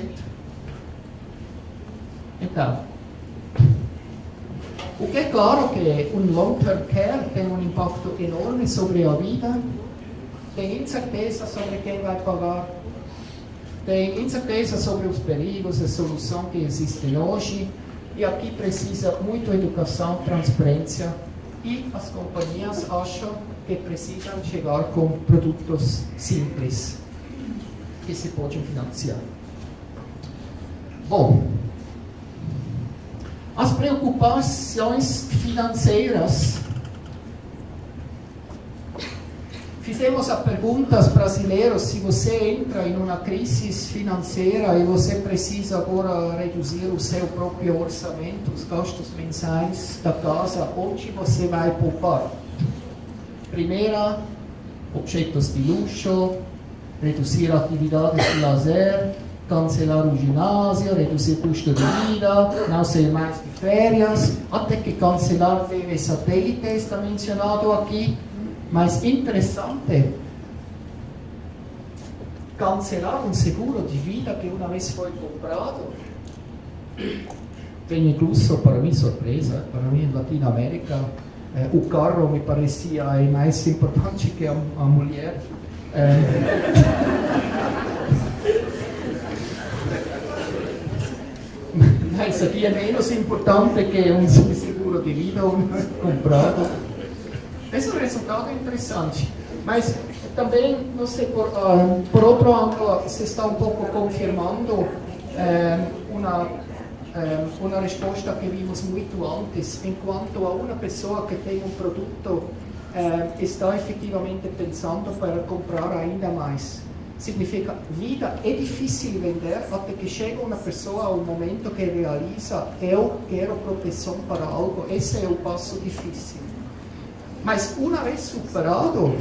S3: Então, o que é claro que um long-term care tem um impacto enorme sobre a vida, tem incerteza sobre quem vai pagar, tem incerteza sobre os perigos e soluções que existem hoje, e aqui precisa muito educação, transparência, e as companhias acham que precisam chegar com produtos simples que se podem financiar. Bom, as preocupações financeiras. Fizemos a pergunta aos brasileiros: se você entra em uma crise financeira e você precisa agora reduzir o seu próprio orçamento, os gastos mensais da casa, onde você vai poupar? Primeira, objetos de luxo, reduzir atividades de lazer, cancelar o ginásio, reduzir custo de vida, não ser mais de férias, até que cancelar TV satélite está mencionado aqui. Mas interessante, cancelar um seguro de vida que uma vez foi comprado, tem incluso, para mim, surpresa, para mim, em Latinoamérica, o carro me parecia mais importante que a mulher. Mas aqui é menos importante que um seguro de vida comprado. Esse é um resultado interessante, mas também, não sei, por outro ângulo, se está um pouco confirmando uma resposta que vimos muito antes, enquanto a uma pessoa que tem um produto está efetivamente pensando para comprar ainda mais. Significa, vida é difícil vender até que chega uma pessoa ao momento que realiza, eu quero proteção para algo, esse é o passo difícil. Mas uma vez superado,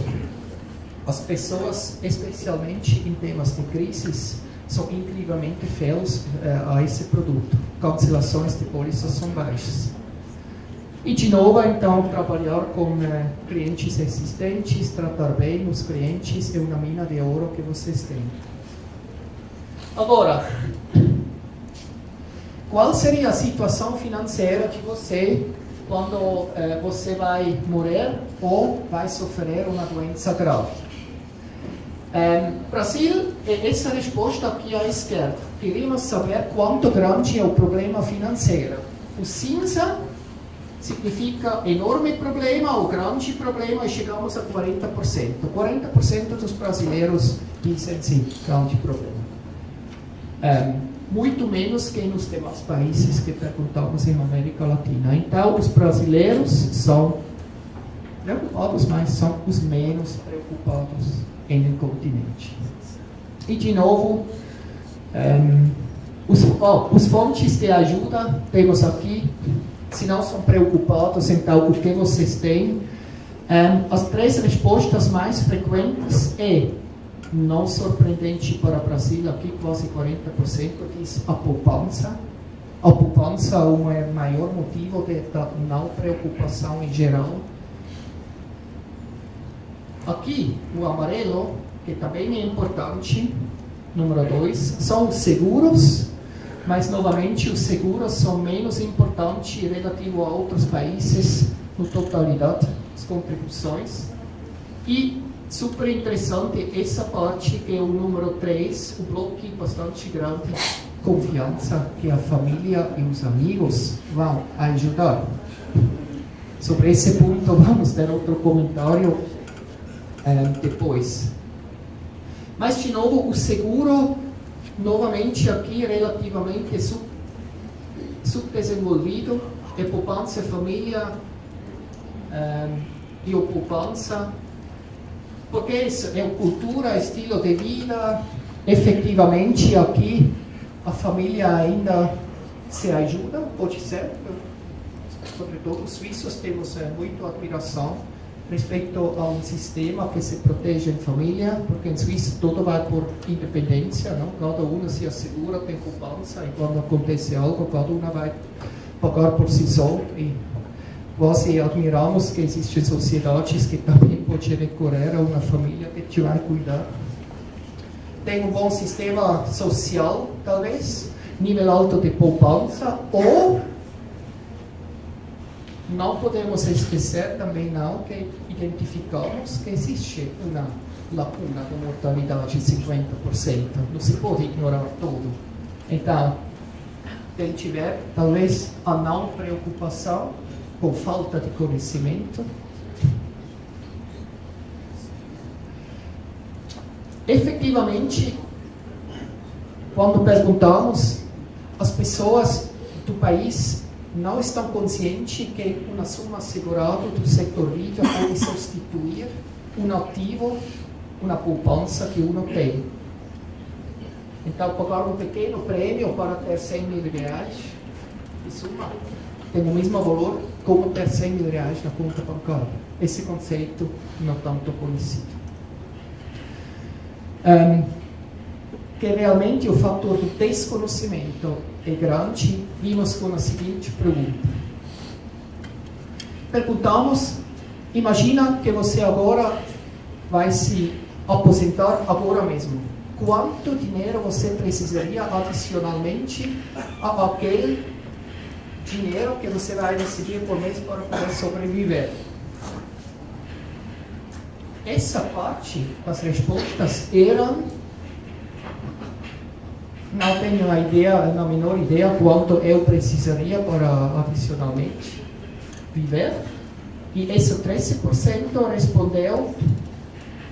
S3: as pessoas, especialmente em temas de crises, são incrivelmente fiéis a esse produto. Cancelações de póliças são baixas. E de novo, então, trabalhar com clientes existentes, tratar bem os clientes é uma mina de ouro que vocês têm. Agora, qual seria a situação financeira de você quando você vai morrer ou vai sofrer uma doença grave? Brasil, essa resposta aqui à esquerda. queremos saber quanto grande é o problema financeiro. O cinza significa enorme problema ou grande problema e chegamos a 40%. 40% dos brasileiros dizem sim, grande problema. Muito menos que nos demais países que perguntamos em América Latina. Então, os brasileiros são preocupados, mas são os menos preocupados no continente. E, de novo, os fontes de ajuda temos aqui. Se não são preocupados, então o que vocês têm? As 3 respostas mais frequentes não surpreendente para o Brasil, aqui quase 40% diz a poupança. A poupança é o maior motivo da não preocupação em geral. Aqui, o amarelo, que também é importante, número 2, são os seguros, mas novamente os seguros são menos importantes relativo a outros países, na totalidade, as contribuições. E, super interessante, essa parte que é o número 3, o bloco bastante grande, confiança, que a família e os amigos vão ajudar. Sobre esse ponto vamos ter outro comentário depois. Mas, de novo, o seguro, novamente aqui, relativamente subdesenvolvido, é poupança família e o poupança, porque é cultura, estilo de vida, efetivamente aqui a família ainda se ajuda, pode ser, sobretudo os suíços temos muita admiração respeito a um sistema que se protege em família, porque em Suíça tudo vai por independência, não? Cada um se assegura, tem poupança, e quando acontece algo, cada um vai pagar por si só. E quase admiramos que existem sociedades que também podem recorrer a uma família que te vai cuidar. Tem um bom sistema social, talvez, nível alto de poupança, ou não podemos esquecer também não que identificamos que existe uma lacuna de mortalidade de 50%. Não se pode ignorar tudo. Então, quem tiver talvez a não preocupação com falta de conhecimento, efetivamente, quando perguntamos, as pessoas do país não estão conscientes que uma soma assegurada do setor vida pode substituir um ativo, uma poupança que uno tem. Então, pagar um pequeno prêmio para ter 100 mil reais, em suma, tem o mesmo valor como ter 100 mil reais na conta bancária. Esse conceito não tanto conhecido. Que realmente o fator do desconhecimento é grande, vimos com a seguinte pergunta. Perguntamos, imagina que você agora vai se aposentar agora mesmo. Quanto dinheiro você precisaria adicionalmente àquele dinheiro que você vai receber por mês para poder sobreviver? Essa parte das respostas eram, não tenho a menor ideia quanto eu precisaria para adicionalmente viver, e esse 13% respondeu,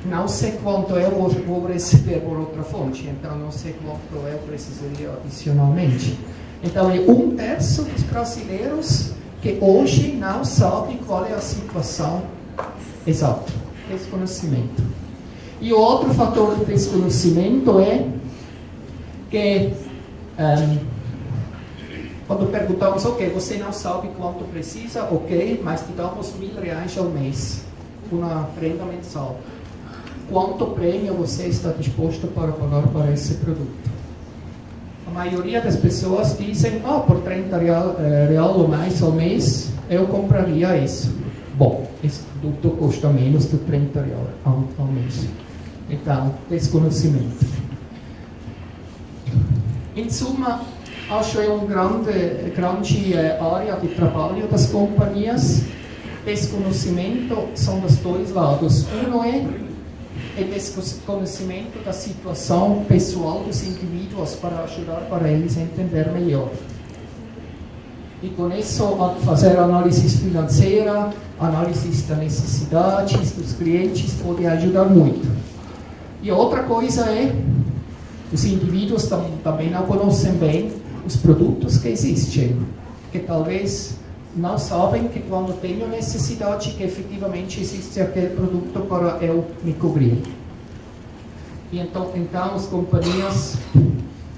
S3: não sei quanto eu vou receber por outra fonte, então não sei quanto eu precisaria adicionalmente. Então é 1/3 dos brasileiros que hoje não sabem qual é a situação exata. Desconhecimento. E o outro fator de desconhecimento é que quando perguntamos, ok, você não sabe quanto precisa, ok, mas te damos R$1.000 ao mês, uma renda mensal. Quanto prêmio você está disposto para pagar para esse produto? A maioria das pessoas dizem, por R$30 ou mais ao mês, eu compraria isso. Bom, esse produto custa menos de R$30 ao mês. Então, desconhecimento. Em suma, acho que é uma grande área de trabalho das companhias. Desconhecimento são dos dois lados. Um é e desconhecimento da situação pessoal dos indivíduos para ajudar para eles a entender melhor. E com isso, fazer análises financeiras, análises das necessidades dos clientes pode ajudar muito. E outra coisa é, os indivíduos também não conhecem bem os produtos que existem, que talvez não sabem que quando tenho necessidade, que efetivamente existe aquele produto para eu me cobrir. E então as companhias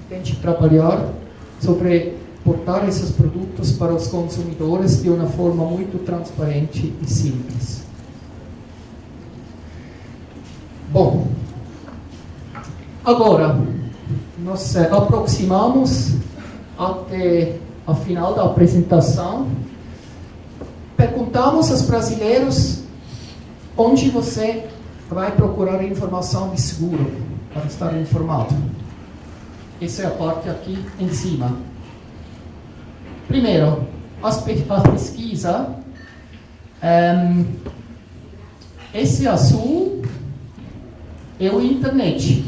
S3: têm que trabalhar sobre portar esses produtos para os consumidores de uma forma muito transparente e simples. Bom, agora nós aproximamos até a final da apresentação. Perguntamos aos brasileiros onde você vai procurar informação de seguro para estar informado. Essa é a parte aqui em cima. Primeiro, a pesquisa, esse azul é a internet.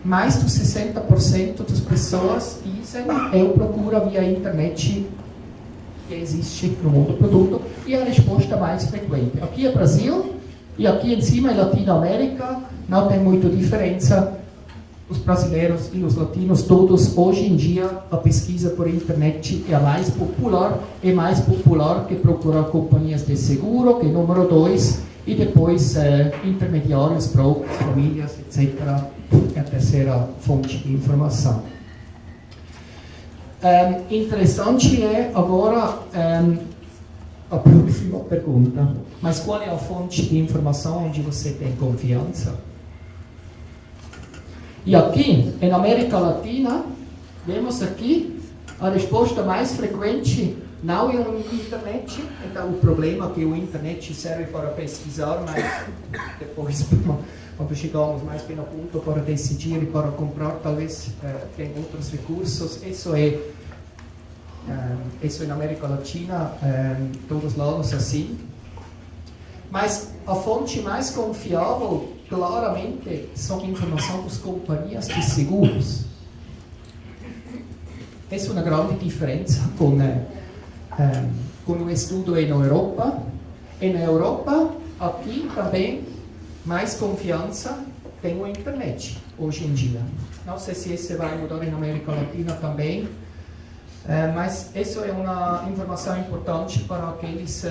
S3: Mais de 60% das pessoas dizem eu procuro via internet que existe no mundo do produto, e a resposta mais frequente. Aqui é Brasil, e aqui em cima é Latinoamérica, não tem muita diferença. Os brasileiros e os latinos, todos, hoje em dia, a pesquisa por internet é a mais popular que procurar companhias de seguro, que é número 2, e depois intermediários, brokers, famílias, etc., é a terceira fonte de informação. Interessante é agora a próxima pergunta. Mas qual é a fonte de informação onde você tem confiança? E aqui, na América Latina, vemos aqui a resposta mais frequente não é a internet. Então, o problema é que a internet serve para pesquisar, mas depois, quando chegamos mais bem no ponto para decidir e para comprar, talvez tem outros recursos. Isso na América Latina, todos os lados assim. Mas a fonte mais confiável, claramente, são informações das companhias de seguros. Essa é uma grande diferença com o estudo na Europa. E na Europa, aqui também, mais confiança tem a internet, hoje em dia. Não sei se isso vai mudar na América Latina também, mas isso é uma informação importante para aqueles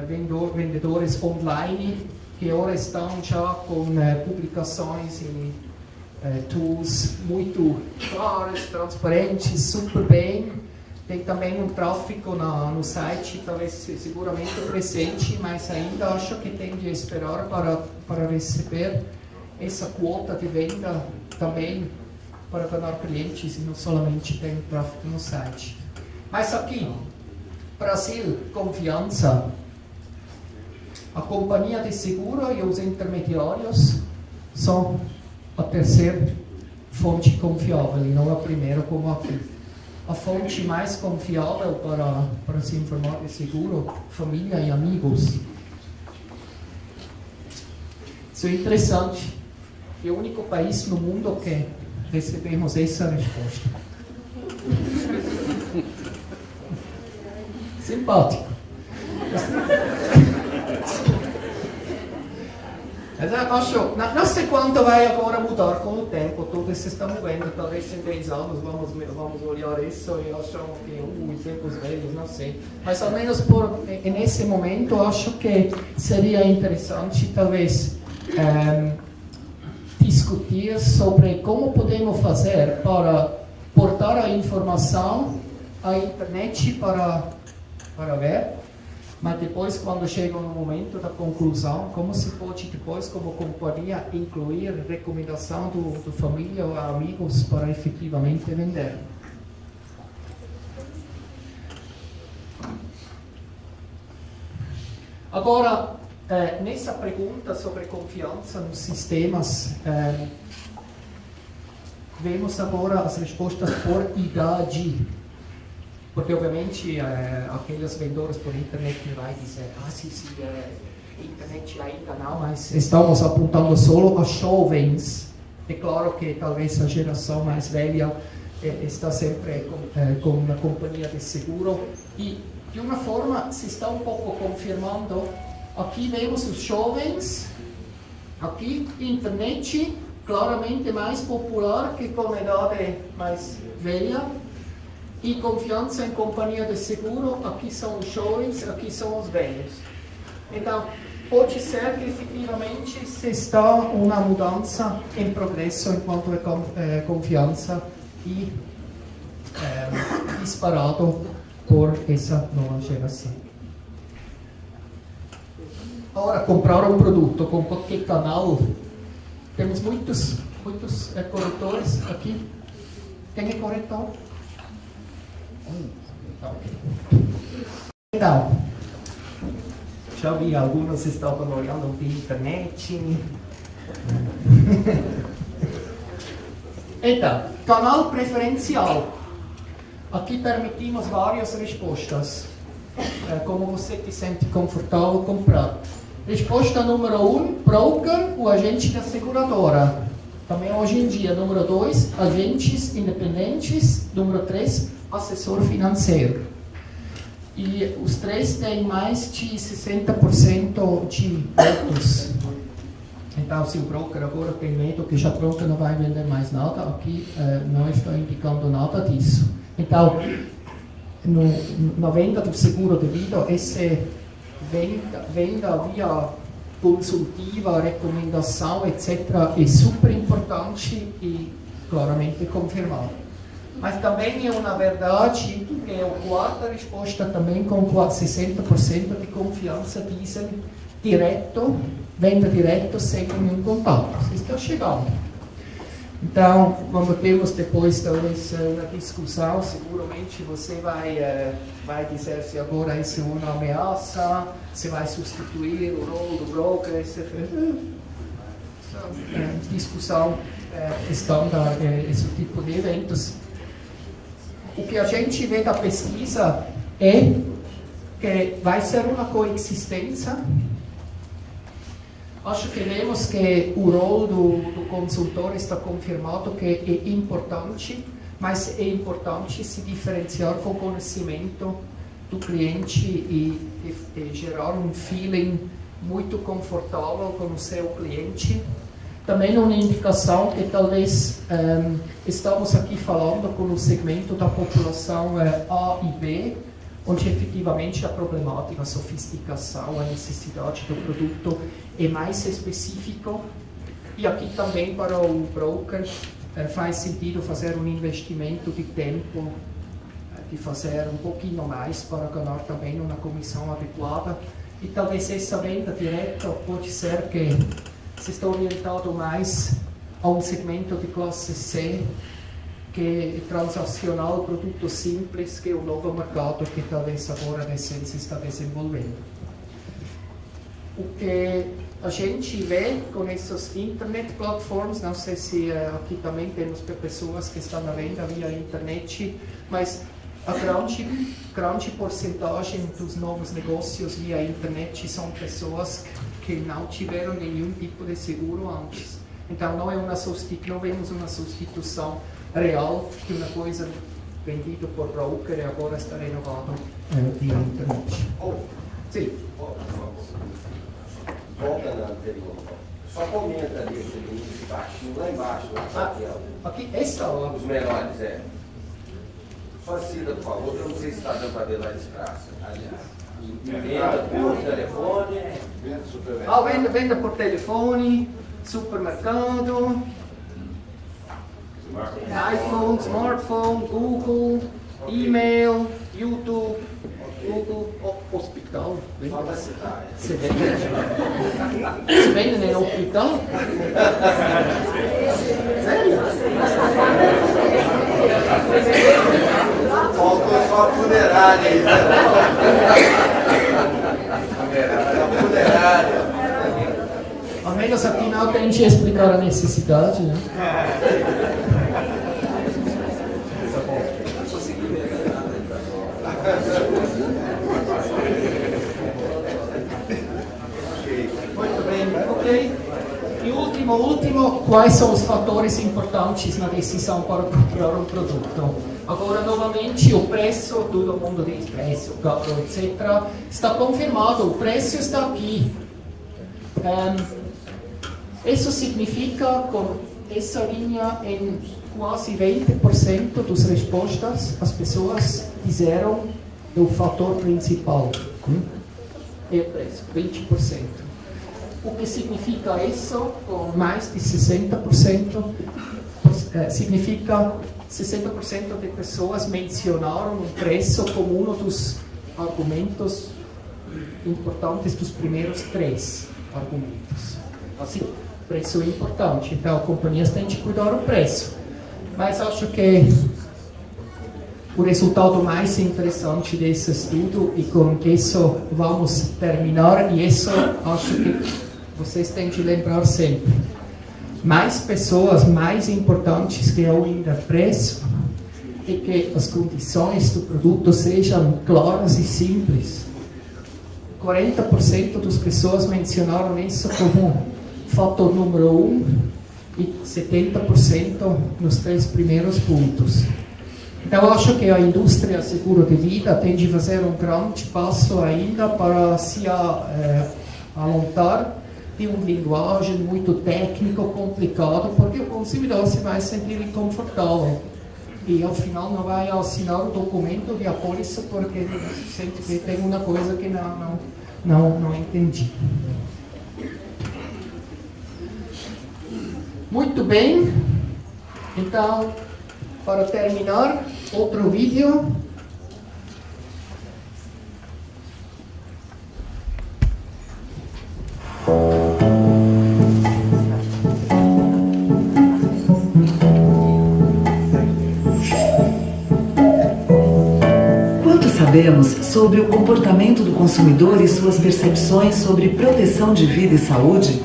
S3: vendedores online que agora estão já com publicações e tools muito claras, transparentes, super bem. Tem também um tráfego no site, talvez seguramente presente, mas ainda acho que tem de esperar para receber essa quota de venda também para ganhar clientes e não somente ter tráfego no site. Mas aqui, Brasil, confiança. A companhia de seguro e os intermediários são a terceira fonte confiável e não a primeira como aqui. A fonte mais confiável para se informar de seguro, família e amigos. Isso é interessante. É o único país no mundo que recebemos essa resposta. Simpático. Acho, não sei quanto vai agora mudar com o tempo, tudo isso está movendo, talvez em 10 anos vamos olhar isso e achamos que os tempos velhos, não sei. Mas ao menos nesse momento acho que seria interessante talvez discutir sobre como podemos fazer para portar a informação à internet para ver. Mas depois, quando chega no momento da conclusão, como se pode depois, como companhia, incluir recomendação do família ou amigos para efetivamente vender? Agora, nessa pergunta sobre confiança nos sistemas, vemos agora as respostas por idade. Porque, obviamente, aqueles vendedores por internet vai dizer, internet ainda não, mas estamos apontando só a jovens. É claro que talvez a geração mais velha está sempre com a companhia de seguro e de uma forma se está um pouco confirmando. Aqui vemos os jovens, aqui internet claramente mais popular que com a idade mais velha e confiança em companhia de seguro, aqui são os jovens, aqui são os velhos. Então, pode ser que efetivamente se está uma mudança em progresso enquanto confiança e disparado por essa nova geração. Agora, comprar um produto com qualquer canal, temos muitos corretores aqui. Quem é corretor? Então, já vi alguns estavam olhando de internet. Então, canal preferencial. Aqui permitimos várias respostas. Como você se sente confortável comprar. Resposta número 1, broker, o agente da seguradora. Também hoje em dia. Número 2, agentes independentes. Número 3, assessor financeiro. E os três têm mais de 60% de votos. Então, se o broker agora tem medo que já pronto não vai vender mais nada, aqui não está indicando nada disso. Então, na venda do seguro de vida, essa venda via consultiva, recomendação, etc., é super importante e claramente confirmado. Mas também é uma verdade que é a quarta resposta também com 60% de confiança dizem direto, venda direto sem nenhum contato. Você está chegando. Então, quando temos depois talvez uma discussão, seguramente você vai dizer se agora isso é uma ameaça, se vai substituir o rol do broker, essa discussão estándar, esse tipo de eventos. O que a gente vê da pesquisa é que vai ser uma coexistência. Acho que vemos que o rol do consultor está confirmado que é importante, mas é importante se diferenciar com o conhecimento do cliente e gerar um feeling muito confortável com o seu cliente. Também uma indicação que talvez estamos aqui falando com o segmento da população A e B, onde efetivamente a problemática, a sofisticação, a necessidade do produto é mais específico. E aqui também para o broker faz sentido fazer um investimento de tempo, de fazer um pouquinho mais para ganhar também uma comissão adequada. E talvez essa venda direta pode ser que se está orientado mais a um segmento de classe C, que é transacional, produto simples, que é o novo mercado que talvez agora a Essence está desenvolvendo. O que a gente vê com essas internet platforms, não sei se aqui também temos pessoas que estão na venda via internet, mas a grande porcentagem dos novos negócios via internet são pessoas que não tiveram nenhum tipo de seguro antes. Então não vemos uma substituição real de uma coisa vendida por broker e agora está renovado via internet. Sim.
S6: Volta na anterior. Só comenta ali esse baixinho lá embaixo,
S3: aqui, essa ó.
S6: Os menores, Só cita, por favor, que eu não sei se está dando para ver lá de graça. Venda por telefone.
S3: Venda por telefone, supermercado, iPhone, smartphone, Google, e-mail, YouTube, Google, hospital. Você vende no hospital? Sério?
S6: Faltou só a funerária aí. Funerária.
S3: Ao menos aqui não tem que explicar a necessidade, né? Ok? E último, quais são os fatores importantes na decisão para comprar um produto? Agora, novamente, o preço, todo mundo diz preço, caro, etc. Está confirmado, o preço está aqui. Isso significa, com essa linha, em quase 20% das respostas, as pessoas disseram o fator principal. É o preço, 20%. O que significa isso? Com mais de 60%, significa 60% de pessoas mencionaram o preço como um dos argumentos importantes dos primeiros 3 argumentos. Assim, preço é importante, então a companhias têm que cuidar do preço. Mas acho que o resultado mais interessante desse estudo, e com isso vamos terminar, e isso acho que vocês têm que lembrar sempre. Mais pessoas, mais importantes que ainda preço, e que as condições do produto sejam claras e simples. 40% das pessoas mencionaram isso como fator número 1 e 70% nos 3 primeiros pontos. Então, acho que a indústria seguro de vida tem de fazer um grande passo ainda para se alongar de uma linguagem muito técnica, complicada, porque o consumidor se vai sentir inconfortável. E ao final não vai assinar o documento de apólice porque sente que tem uma coisa que não entendi. Muito bem, então, para terminar, outro vídeo.
S7: Quanto sabemos sobre o comportamento do consumidor e suas percepções sobre proteção de vida e saúde?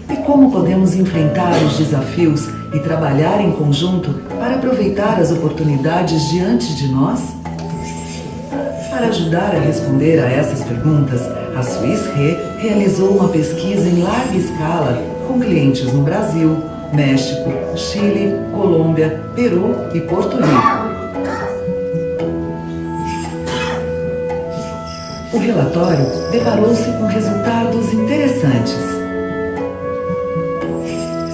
S7: E como podemos enfrentar os desafios e trabalhar em conjunto para aproveitar as oportunidades diante de nós? Para ajudar a responder a essas perguntas, a Swiss Re realizou uma pesquisa em larga escala com clientes no Brasil, México, Chile, Colômbia, Peru e Porto Rico. O relatório deparou-se com resultados interessantes.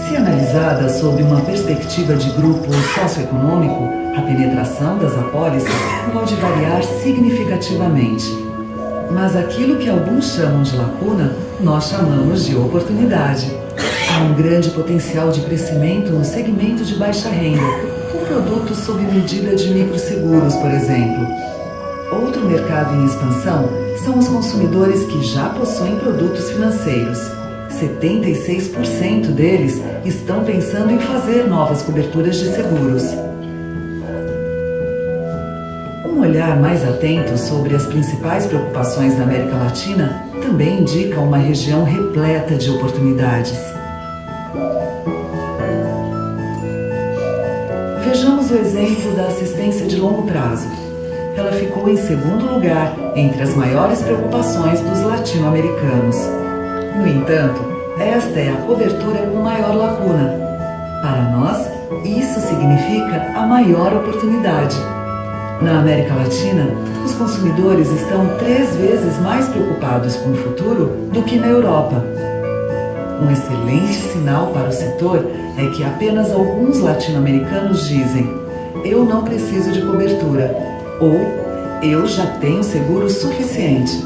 S7: Se analisada sob uma perspectiva de grupo socioeconômico, a penetração das apólices pode variar significativamente. Mas aquilo que alguns chamam de lacuna, nós chamamos de oportunidade. Há um grande potencial de crescimento no segmento de baixa renda, com produtos sob medida de microseguros, por exemplo. Outro mercado em expansão são os consumidores que já possuem produtos financeiros. 76% deles estão pensando em fazer novas coberturas de seguros. Um olhar mais atento sobre as principais preocupações da América Latina também indica uma região repleta de oportunidades. Vejamos o exemplo da assistência de longo prazo. Ela ficou em segundo lugar entre as maiores preocupações dos latino-americanos. No entanto, esta é a cobertura com maior lacuna. Para nós, isso significa a maior oportunidade. Na América Latina, os consumidores estão 3 vezes mais preocupados com o futuro do que na Europa. Um excelente sinal para o setor é que apenas alguns latino-americanos dizem: "Eu não preciso de cobertura", ou "Eu já tenho seguro suficiente",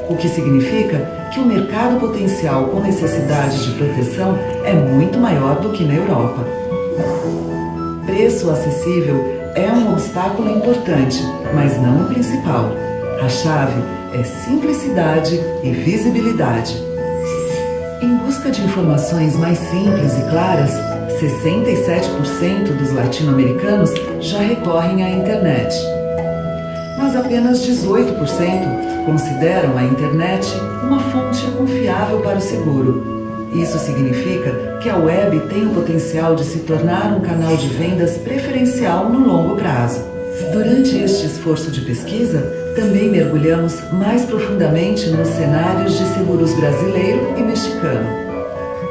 S7: o que significa que o mercado potencial com necessidade de proteção é muito maior do que na Europa. Preço acessível é um obstáculo importante, mas não o principal. A chave é simplicidade e visibilidade. Em busca de informações mais simples e claras, 67% dos latino-americanos já recorrem à internet. Mas apenas 18% consideram a internet uma fonte confiável para o seguro. Isso significa que a web tem o potencial de se tornar um canal de vendas preferencial no longo prazo. Durante este esforço de pesquisa, também mergulhamos mais profundamente nos cenários de seguros brasileiro e mexicano.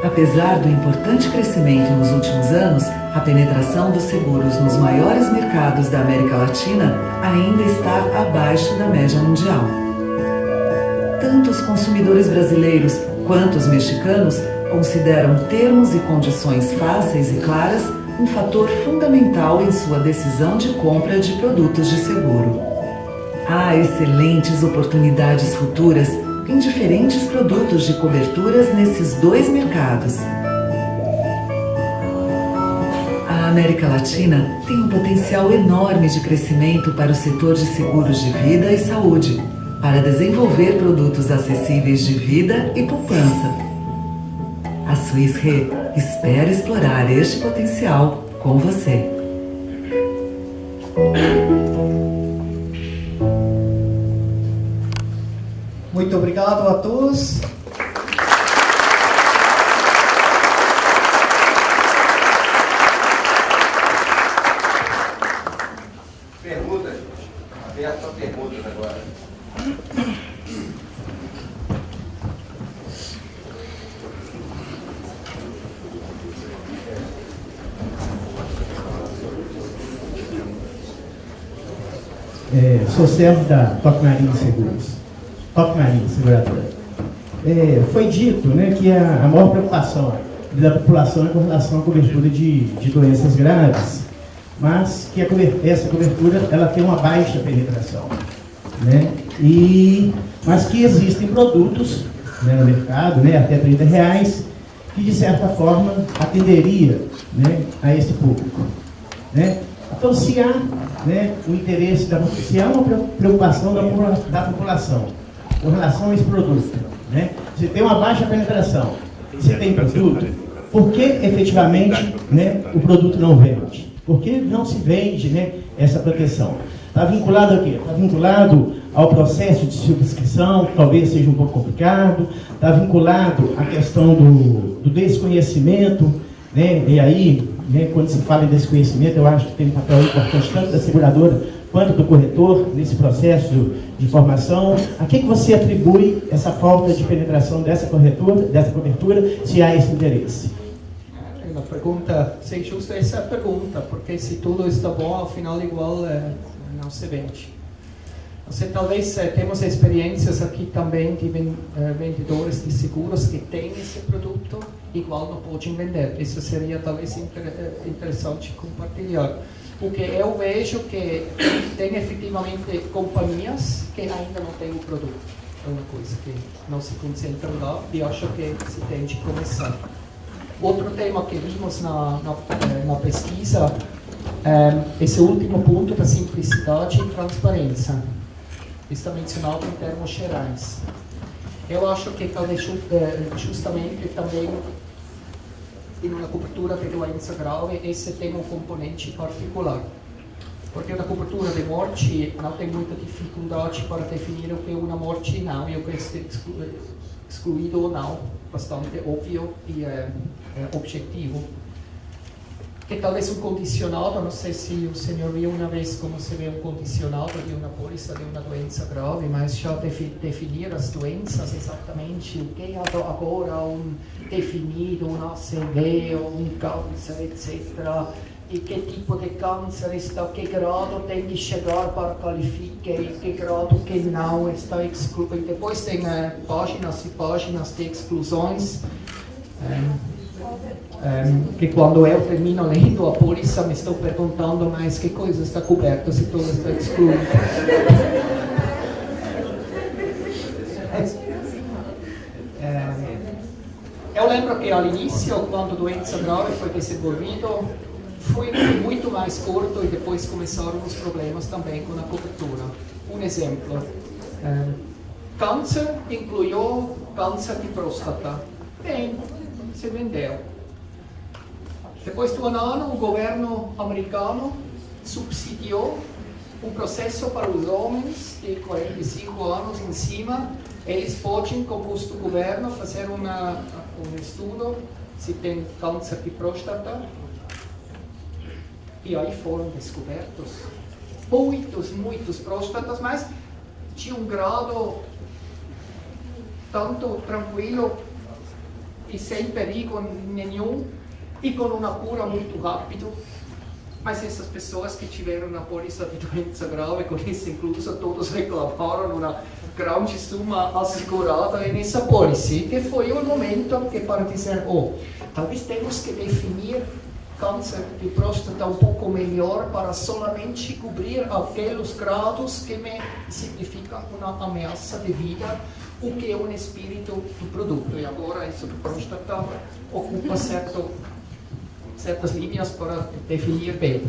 S7: Apesar do importante crescimento nos últimos anos, a penetração dos seguros nos maiores mercados da América Latina ainda está abaixo da média mundial. Tanto os consumidores brasileiros quanto os mexicanos consideram termos e condições fáceis e claras um fator fundamental em sua decisão de compra de produtos de seguro. Há excelentes oportunidades futuras em diferentes produtos de coberturas nesses dois mercados. A América Latina tem um potencial enorme de crescimento para o setor de seguros de vida e saúde, para desenvolver produtos acessíveis de vida e poupança. A Swiss Re espera explorar este potencial com você.
S3: Muito obrigado a todos.
S6: Perguntas, aberto para perguntas agora.
S8: Sou servo da Toque Marinho Seguros. Toque Marinho, seguradora. Foi dito, né, que a maior preocupação da população é com relação à cobertura de doenças graves, mas que essa cobertura ela tem uma baixa penetração, né? Mas que existem produtos, né, no mercado, né, até R$30, que de certa forma atenderia, né, a esse público, né? Então, se há, né, o interesse, se há uma preocupação da população com relação a esse produto, né, você tem uma baixa penetração, você tem produto, por que efetivamente, né, o produto não vende? Por que não se vende, né, essa proteção? Está vinculado a quê? Está vinculado ao processo de subscrição, que talvez seja um pouco complicado, está vinculado à questão do desconhecimento, né, e aí, né, quando se fala em desconhecimento, eu acho que tem um papel importante tanto da seguradora quanto do corretor nesse processo de formação. A que você atribui essa falta de penetração dessa cobertura, se há esse interesse?
S3: É uma pergunta, sei justo essa pergunta, porque se tudo está bom, ao final igual não se vende. Talvez temos experiências aqui também de vendedores de seguros que têm esse produto, igual não podem vender. Isso seria talvez interessante compartilhar. Porque eu vejo que tem efetivamente companhias que ainda não têm o produto. É uma coisa que não se concentram lá e acho que se tem de começar. Outro tema que vimos na pesquisa é esse último ponto da simplicidade e transparência. Está mencionado em termos gerais. Eu acho que talvez justamente também em uma cobertura de doença grave, esse tem um componente particular. Porque na cobertura de morte não tem muita dificuldade para definir o que é uma morte não e o que é excluído ou não. Bastante óbvio e objetivo. Que talvez um condicionado, não sei se o senhor viu uma vez como se vê um condicionado de uma póliça de uma doença grave, mas já definir as doenças exatamente, o que é agora definido, um ACV, um câncer, etc. E que tipo de câncer está, que grado tem que chegar para qualificar e que grado que não está excluído. E depois tem páginas e páginas de exclusões. Que quando eu termino lendo a póliça me estou perguntando mais que coisa está coberta se tudo está excluído. Eu lembro que ao início, quando a doença grave foi desenvolvido, foi muito mais curto e depois começaram os problemas também com a cobertura. Um exemplo, câncer incluiu câncer de próstata. Bem, se vendeu. Depois de um ano, o governo americano subsidiou um processo para os homens de 45 anos em cima. Eles podem, com custo do governo, fazer um estudo se tem câncer de próstata. E aí foram descobertos muitos próstatas, mas de um grado tanto tranquilo e sem perigo nenhum e com uma cura muito rápida. Mas essas pessoas que tiveram uma polícia de doença grave, com isso incluso, todos reclamaram uma grande suma assegurada nessa polícia, que foi o momento que para dizer, talvez temos que definir câncer de próstata um pouco melhor para solamente cobrir aqueles graus que me significam uma ameaça de vida, o que é um espírito do produto. E agora isso de próstata ocupa certas linhas para definir bem.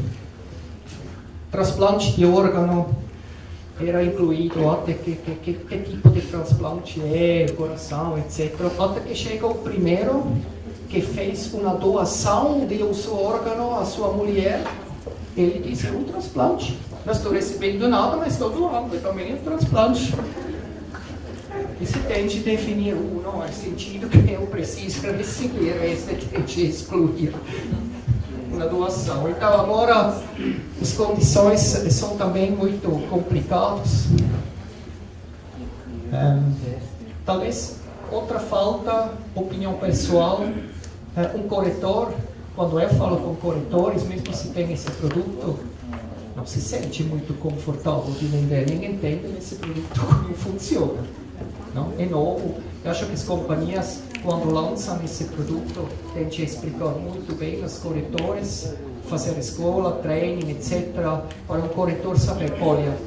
S3: Transplante de órgão era incluído até que tipo de transplante é, coração, etc. Até que chega o primeiro que fez uma doação de um seu órgão à sua mulher. Ele disse, um transplante. Não estou recebendo nada, mas estou doando, também é um transplante. E se tente definir não é sentido que eu preciso receber, esse tem que excluir na doação. Então agora as condições são também muito complicadas. Talvez outra falta, opinião pessoal, um corretor, quando eu falo com corretores, mesmo se tem esse produto, não se sente muito confortável de vender, ninguém entende esse produto como funciona. Não? É novo. Eu acho que as companhias, quando lançam esse produto, têm que explicar muito bem aos corretores, fazer escola, training, etc., para o corretor saber, olha,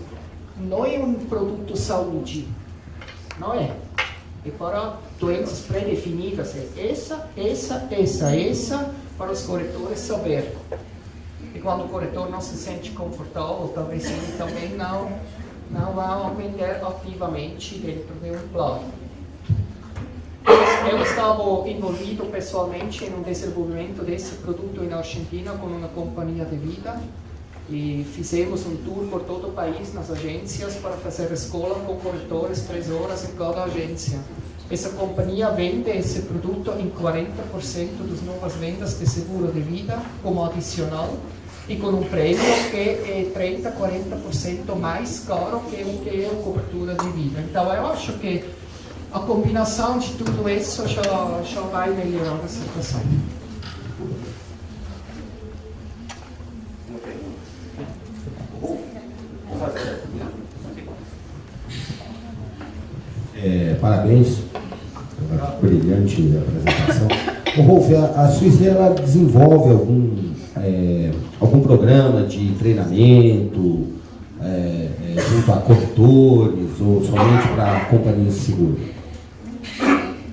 S3: não é um produto saúde, não é. É para doenças pré-definidas, é essa, para os corretores saber. E quando o corretor não se sente confortável, talvez ele também não vai vender ativamente dentro de um plano. Eu estava envolvido pessoalmente no desenvolvimento desse produto na Argentina com uma companhia de vida e fizemos um tour por todo o país nas agências para fazer escola com corretores 3 horas em cada agência. Essa companhia vende esse produto em 40% das novas vendas de seguro de vida como adicional e com um prêmio que é 30-40% mais caro que o que é a cobertura de vida. Então eu acho que a combinação de tudo isso já vai melhorar a situação.
S9: Parabéns pela brilhante apresentação. Rolf, a Swiss Re ela desenvolve algum programa de treinamento junto a corretores ou somente para companhias de seguro?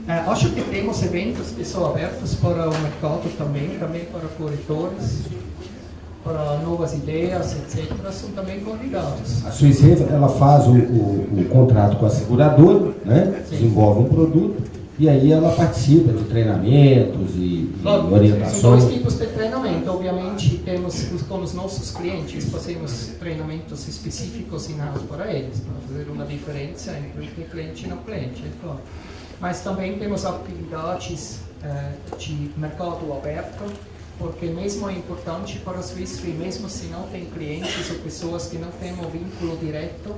S3: Acho que temos eventos que são abertos para o mercado também para corretores, para novas ideias, etc. São também convidados.
S9: A Swiss Re ela faz o contrato com a seguradora, né? Desenvolve um produto e aí ela participa de treinamentos e orientações.
S3: São 2 tipos de treinamento. Obviamente, temos com os nossos clientes, fazemos treinamentos específicos in-house para eles, para fazer uma diferença entre cliente e não cliente, é claro. Mas também temos atividades de mercado aberto, porque mesmo é importante para a Swiss Re, mesmo se não tem clientes ou pessoas que não têm um vínculo direto,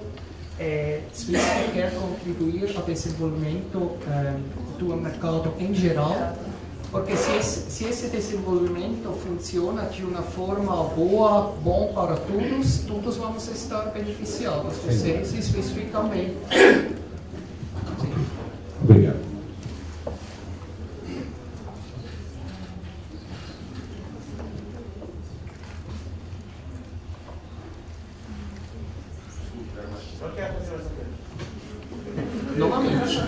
S3: Swiss Re quer contribuir ao desenvolvimento do mercado em geral, porque se esse desenvolvimento funciona de uma forma bom para todos vamos estar beneficiados, vocês e Swiss Re também.
S9: Obrigado.
S3: Novamente.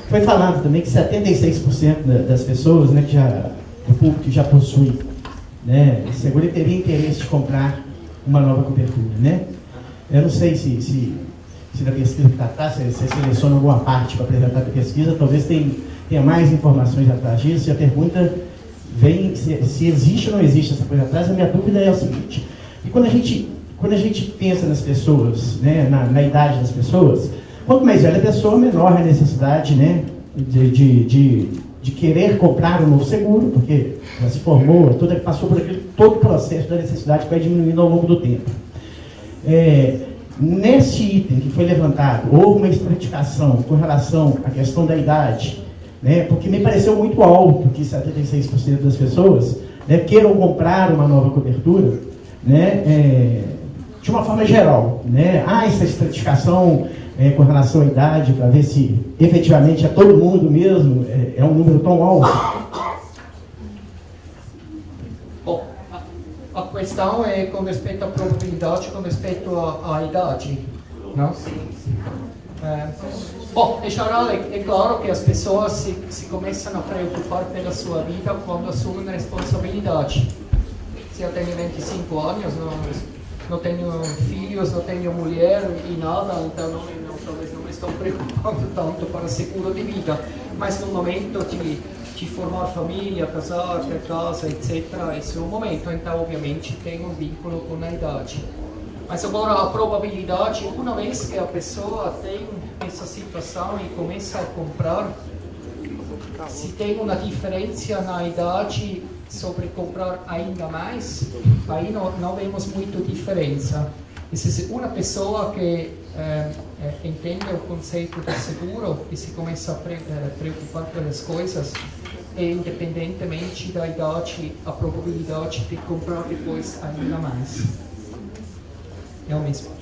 S8: Foi falado também que 76% das pessoas, né, do público que já possui, né, seguro teria interesse de comprar uma nova cobertura, né? Eu não sei se na pesquisa que está atrás, você seleciona alguma parte para apresentar a pesquisa, talvez tenha mais informações atrás disso, e a pergunta vem se existe ou não existe essa coisa atrás. A minha dúvida é o seguinte: e quando a gente pensa nas pessoas, né, na idade das pessoas, quanto mais velha a pessoa, menor a necessidade, né, de querer comprar um novo seguro, porque ela se formou, passou por todo o processo da necessidade que vai diminuindo ao longo do tempo. nesse item que foi levantado, houve uma estratificação com relação à questão da idade, né, porque me pareceu muito alto que 76% das pessoas, né, queiram comprar uma nova cobertura, né, de uma forma geral. Né, há essa estratificação com relação à idade, para ver se efetivamente é todo mundo mesmo, é um número tão alto.
S3: Bom, a questão é com respeito à probabilidade, com respeito à idade, não? Bom, em geral é claro que as pessoas se começam a preocupar pela sua vida quando assumem responsabilidade. Se eu tenho 25 anos, não tenho filhos, não tenho mulher e nada, então talvez não me estou preocupando tanto para seguro de vida. Mas no momento de formar família, casar, ter casa, etc., esse é o momento, então obviamente tem um vínculo com a idade. Mas agora a probabilidade, uma vez que a pessoa tem essa situação e começa a comprar, se tem uma diferença na idade sobre comprar ainda mais, aí não vemos muita diferença. E se uma pessoa que entende o conceito de seguro e se começa a preocupar pelas coisas, independentemente da idade, a probabilidade de comprar depois ainda mais. É o mesmo.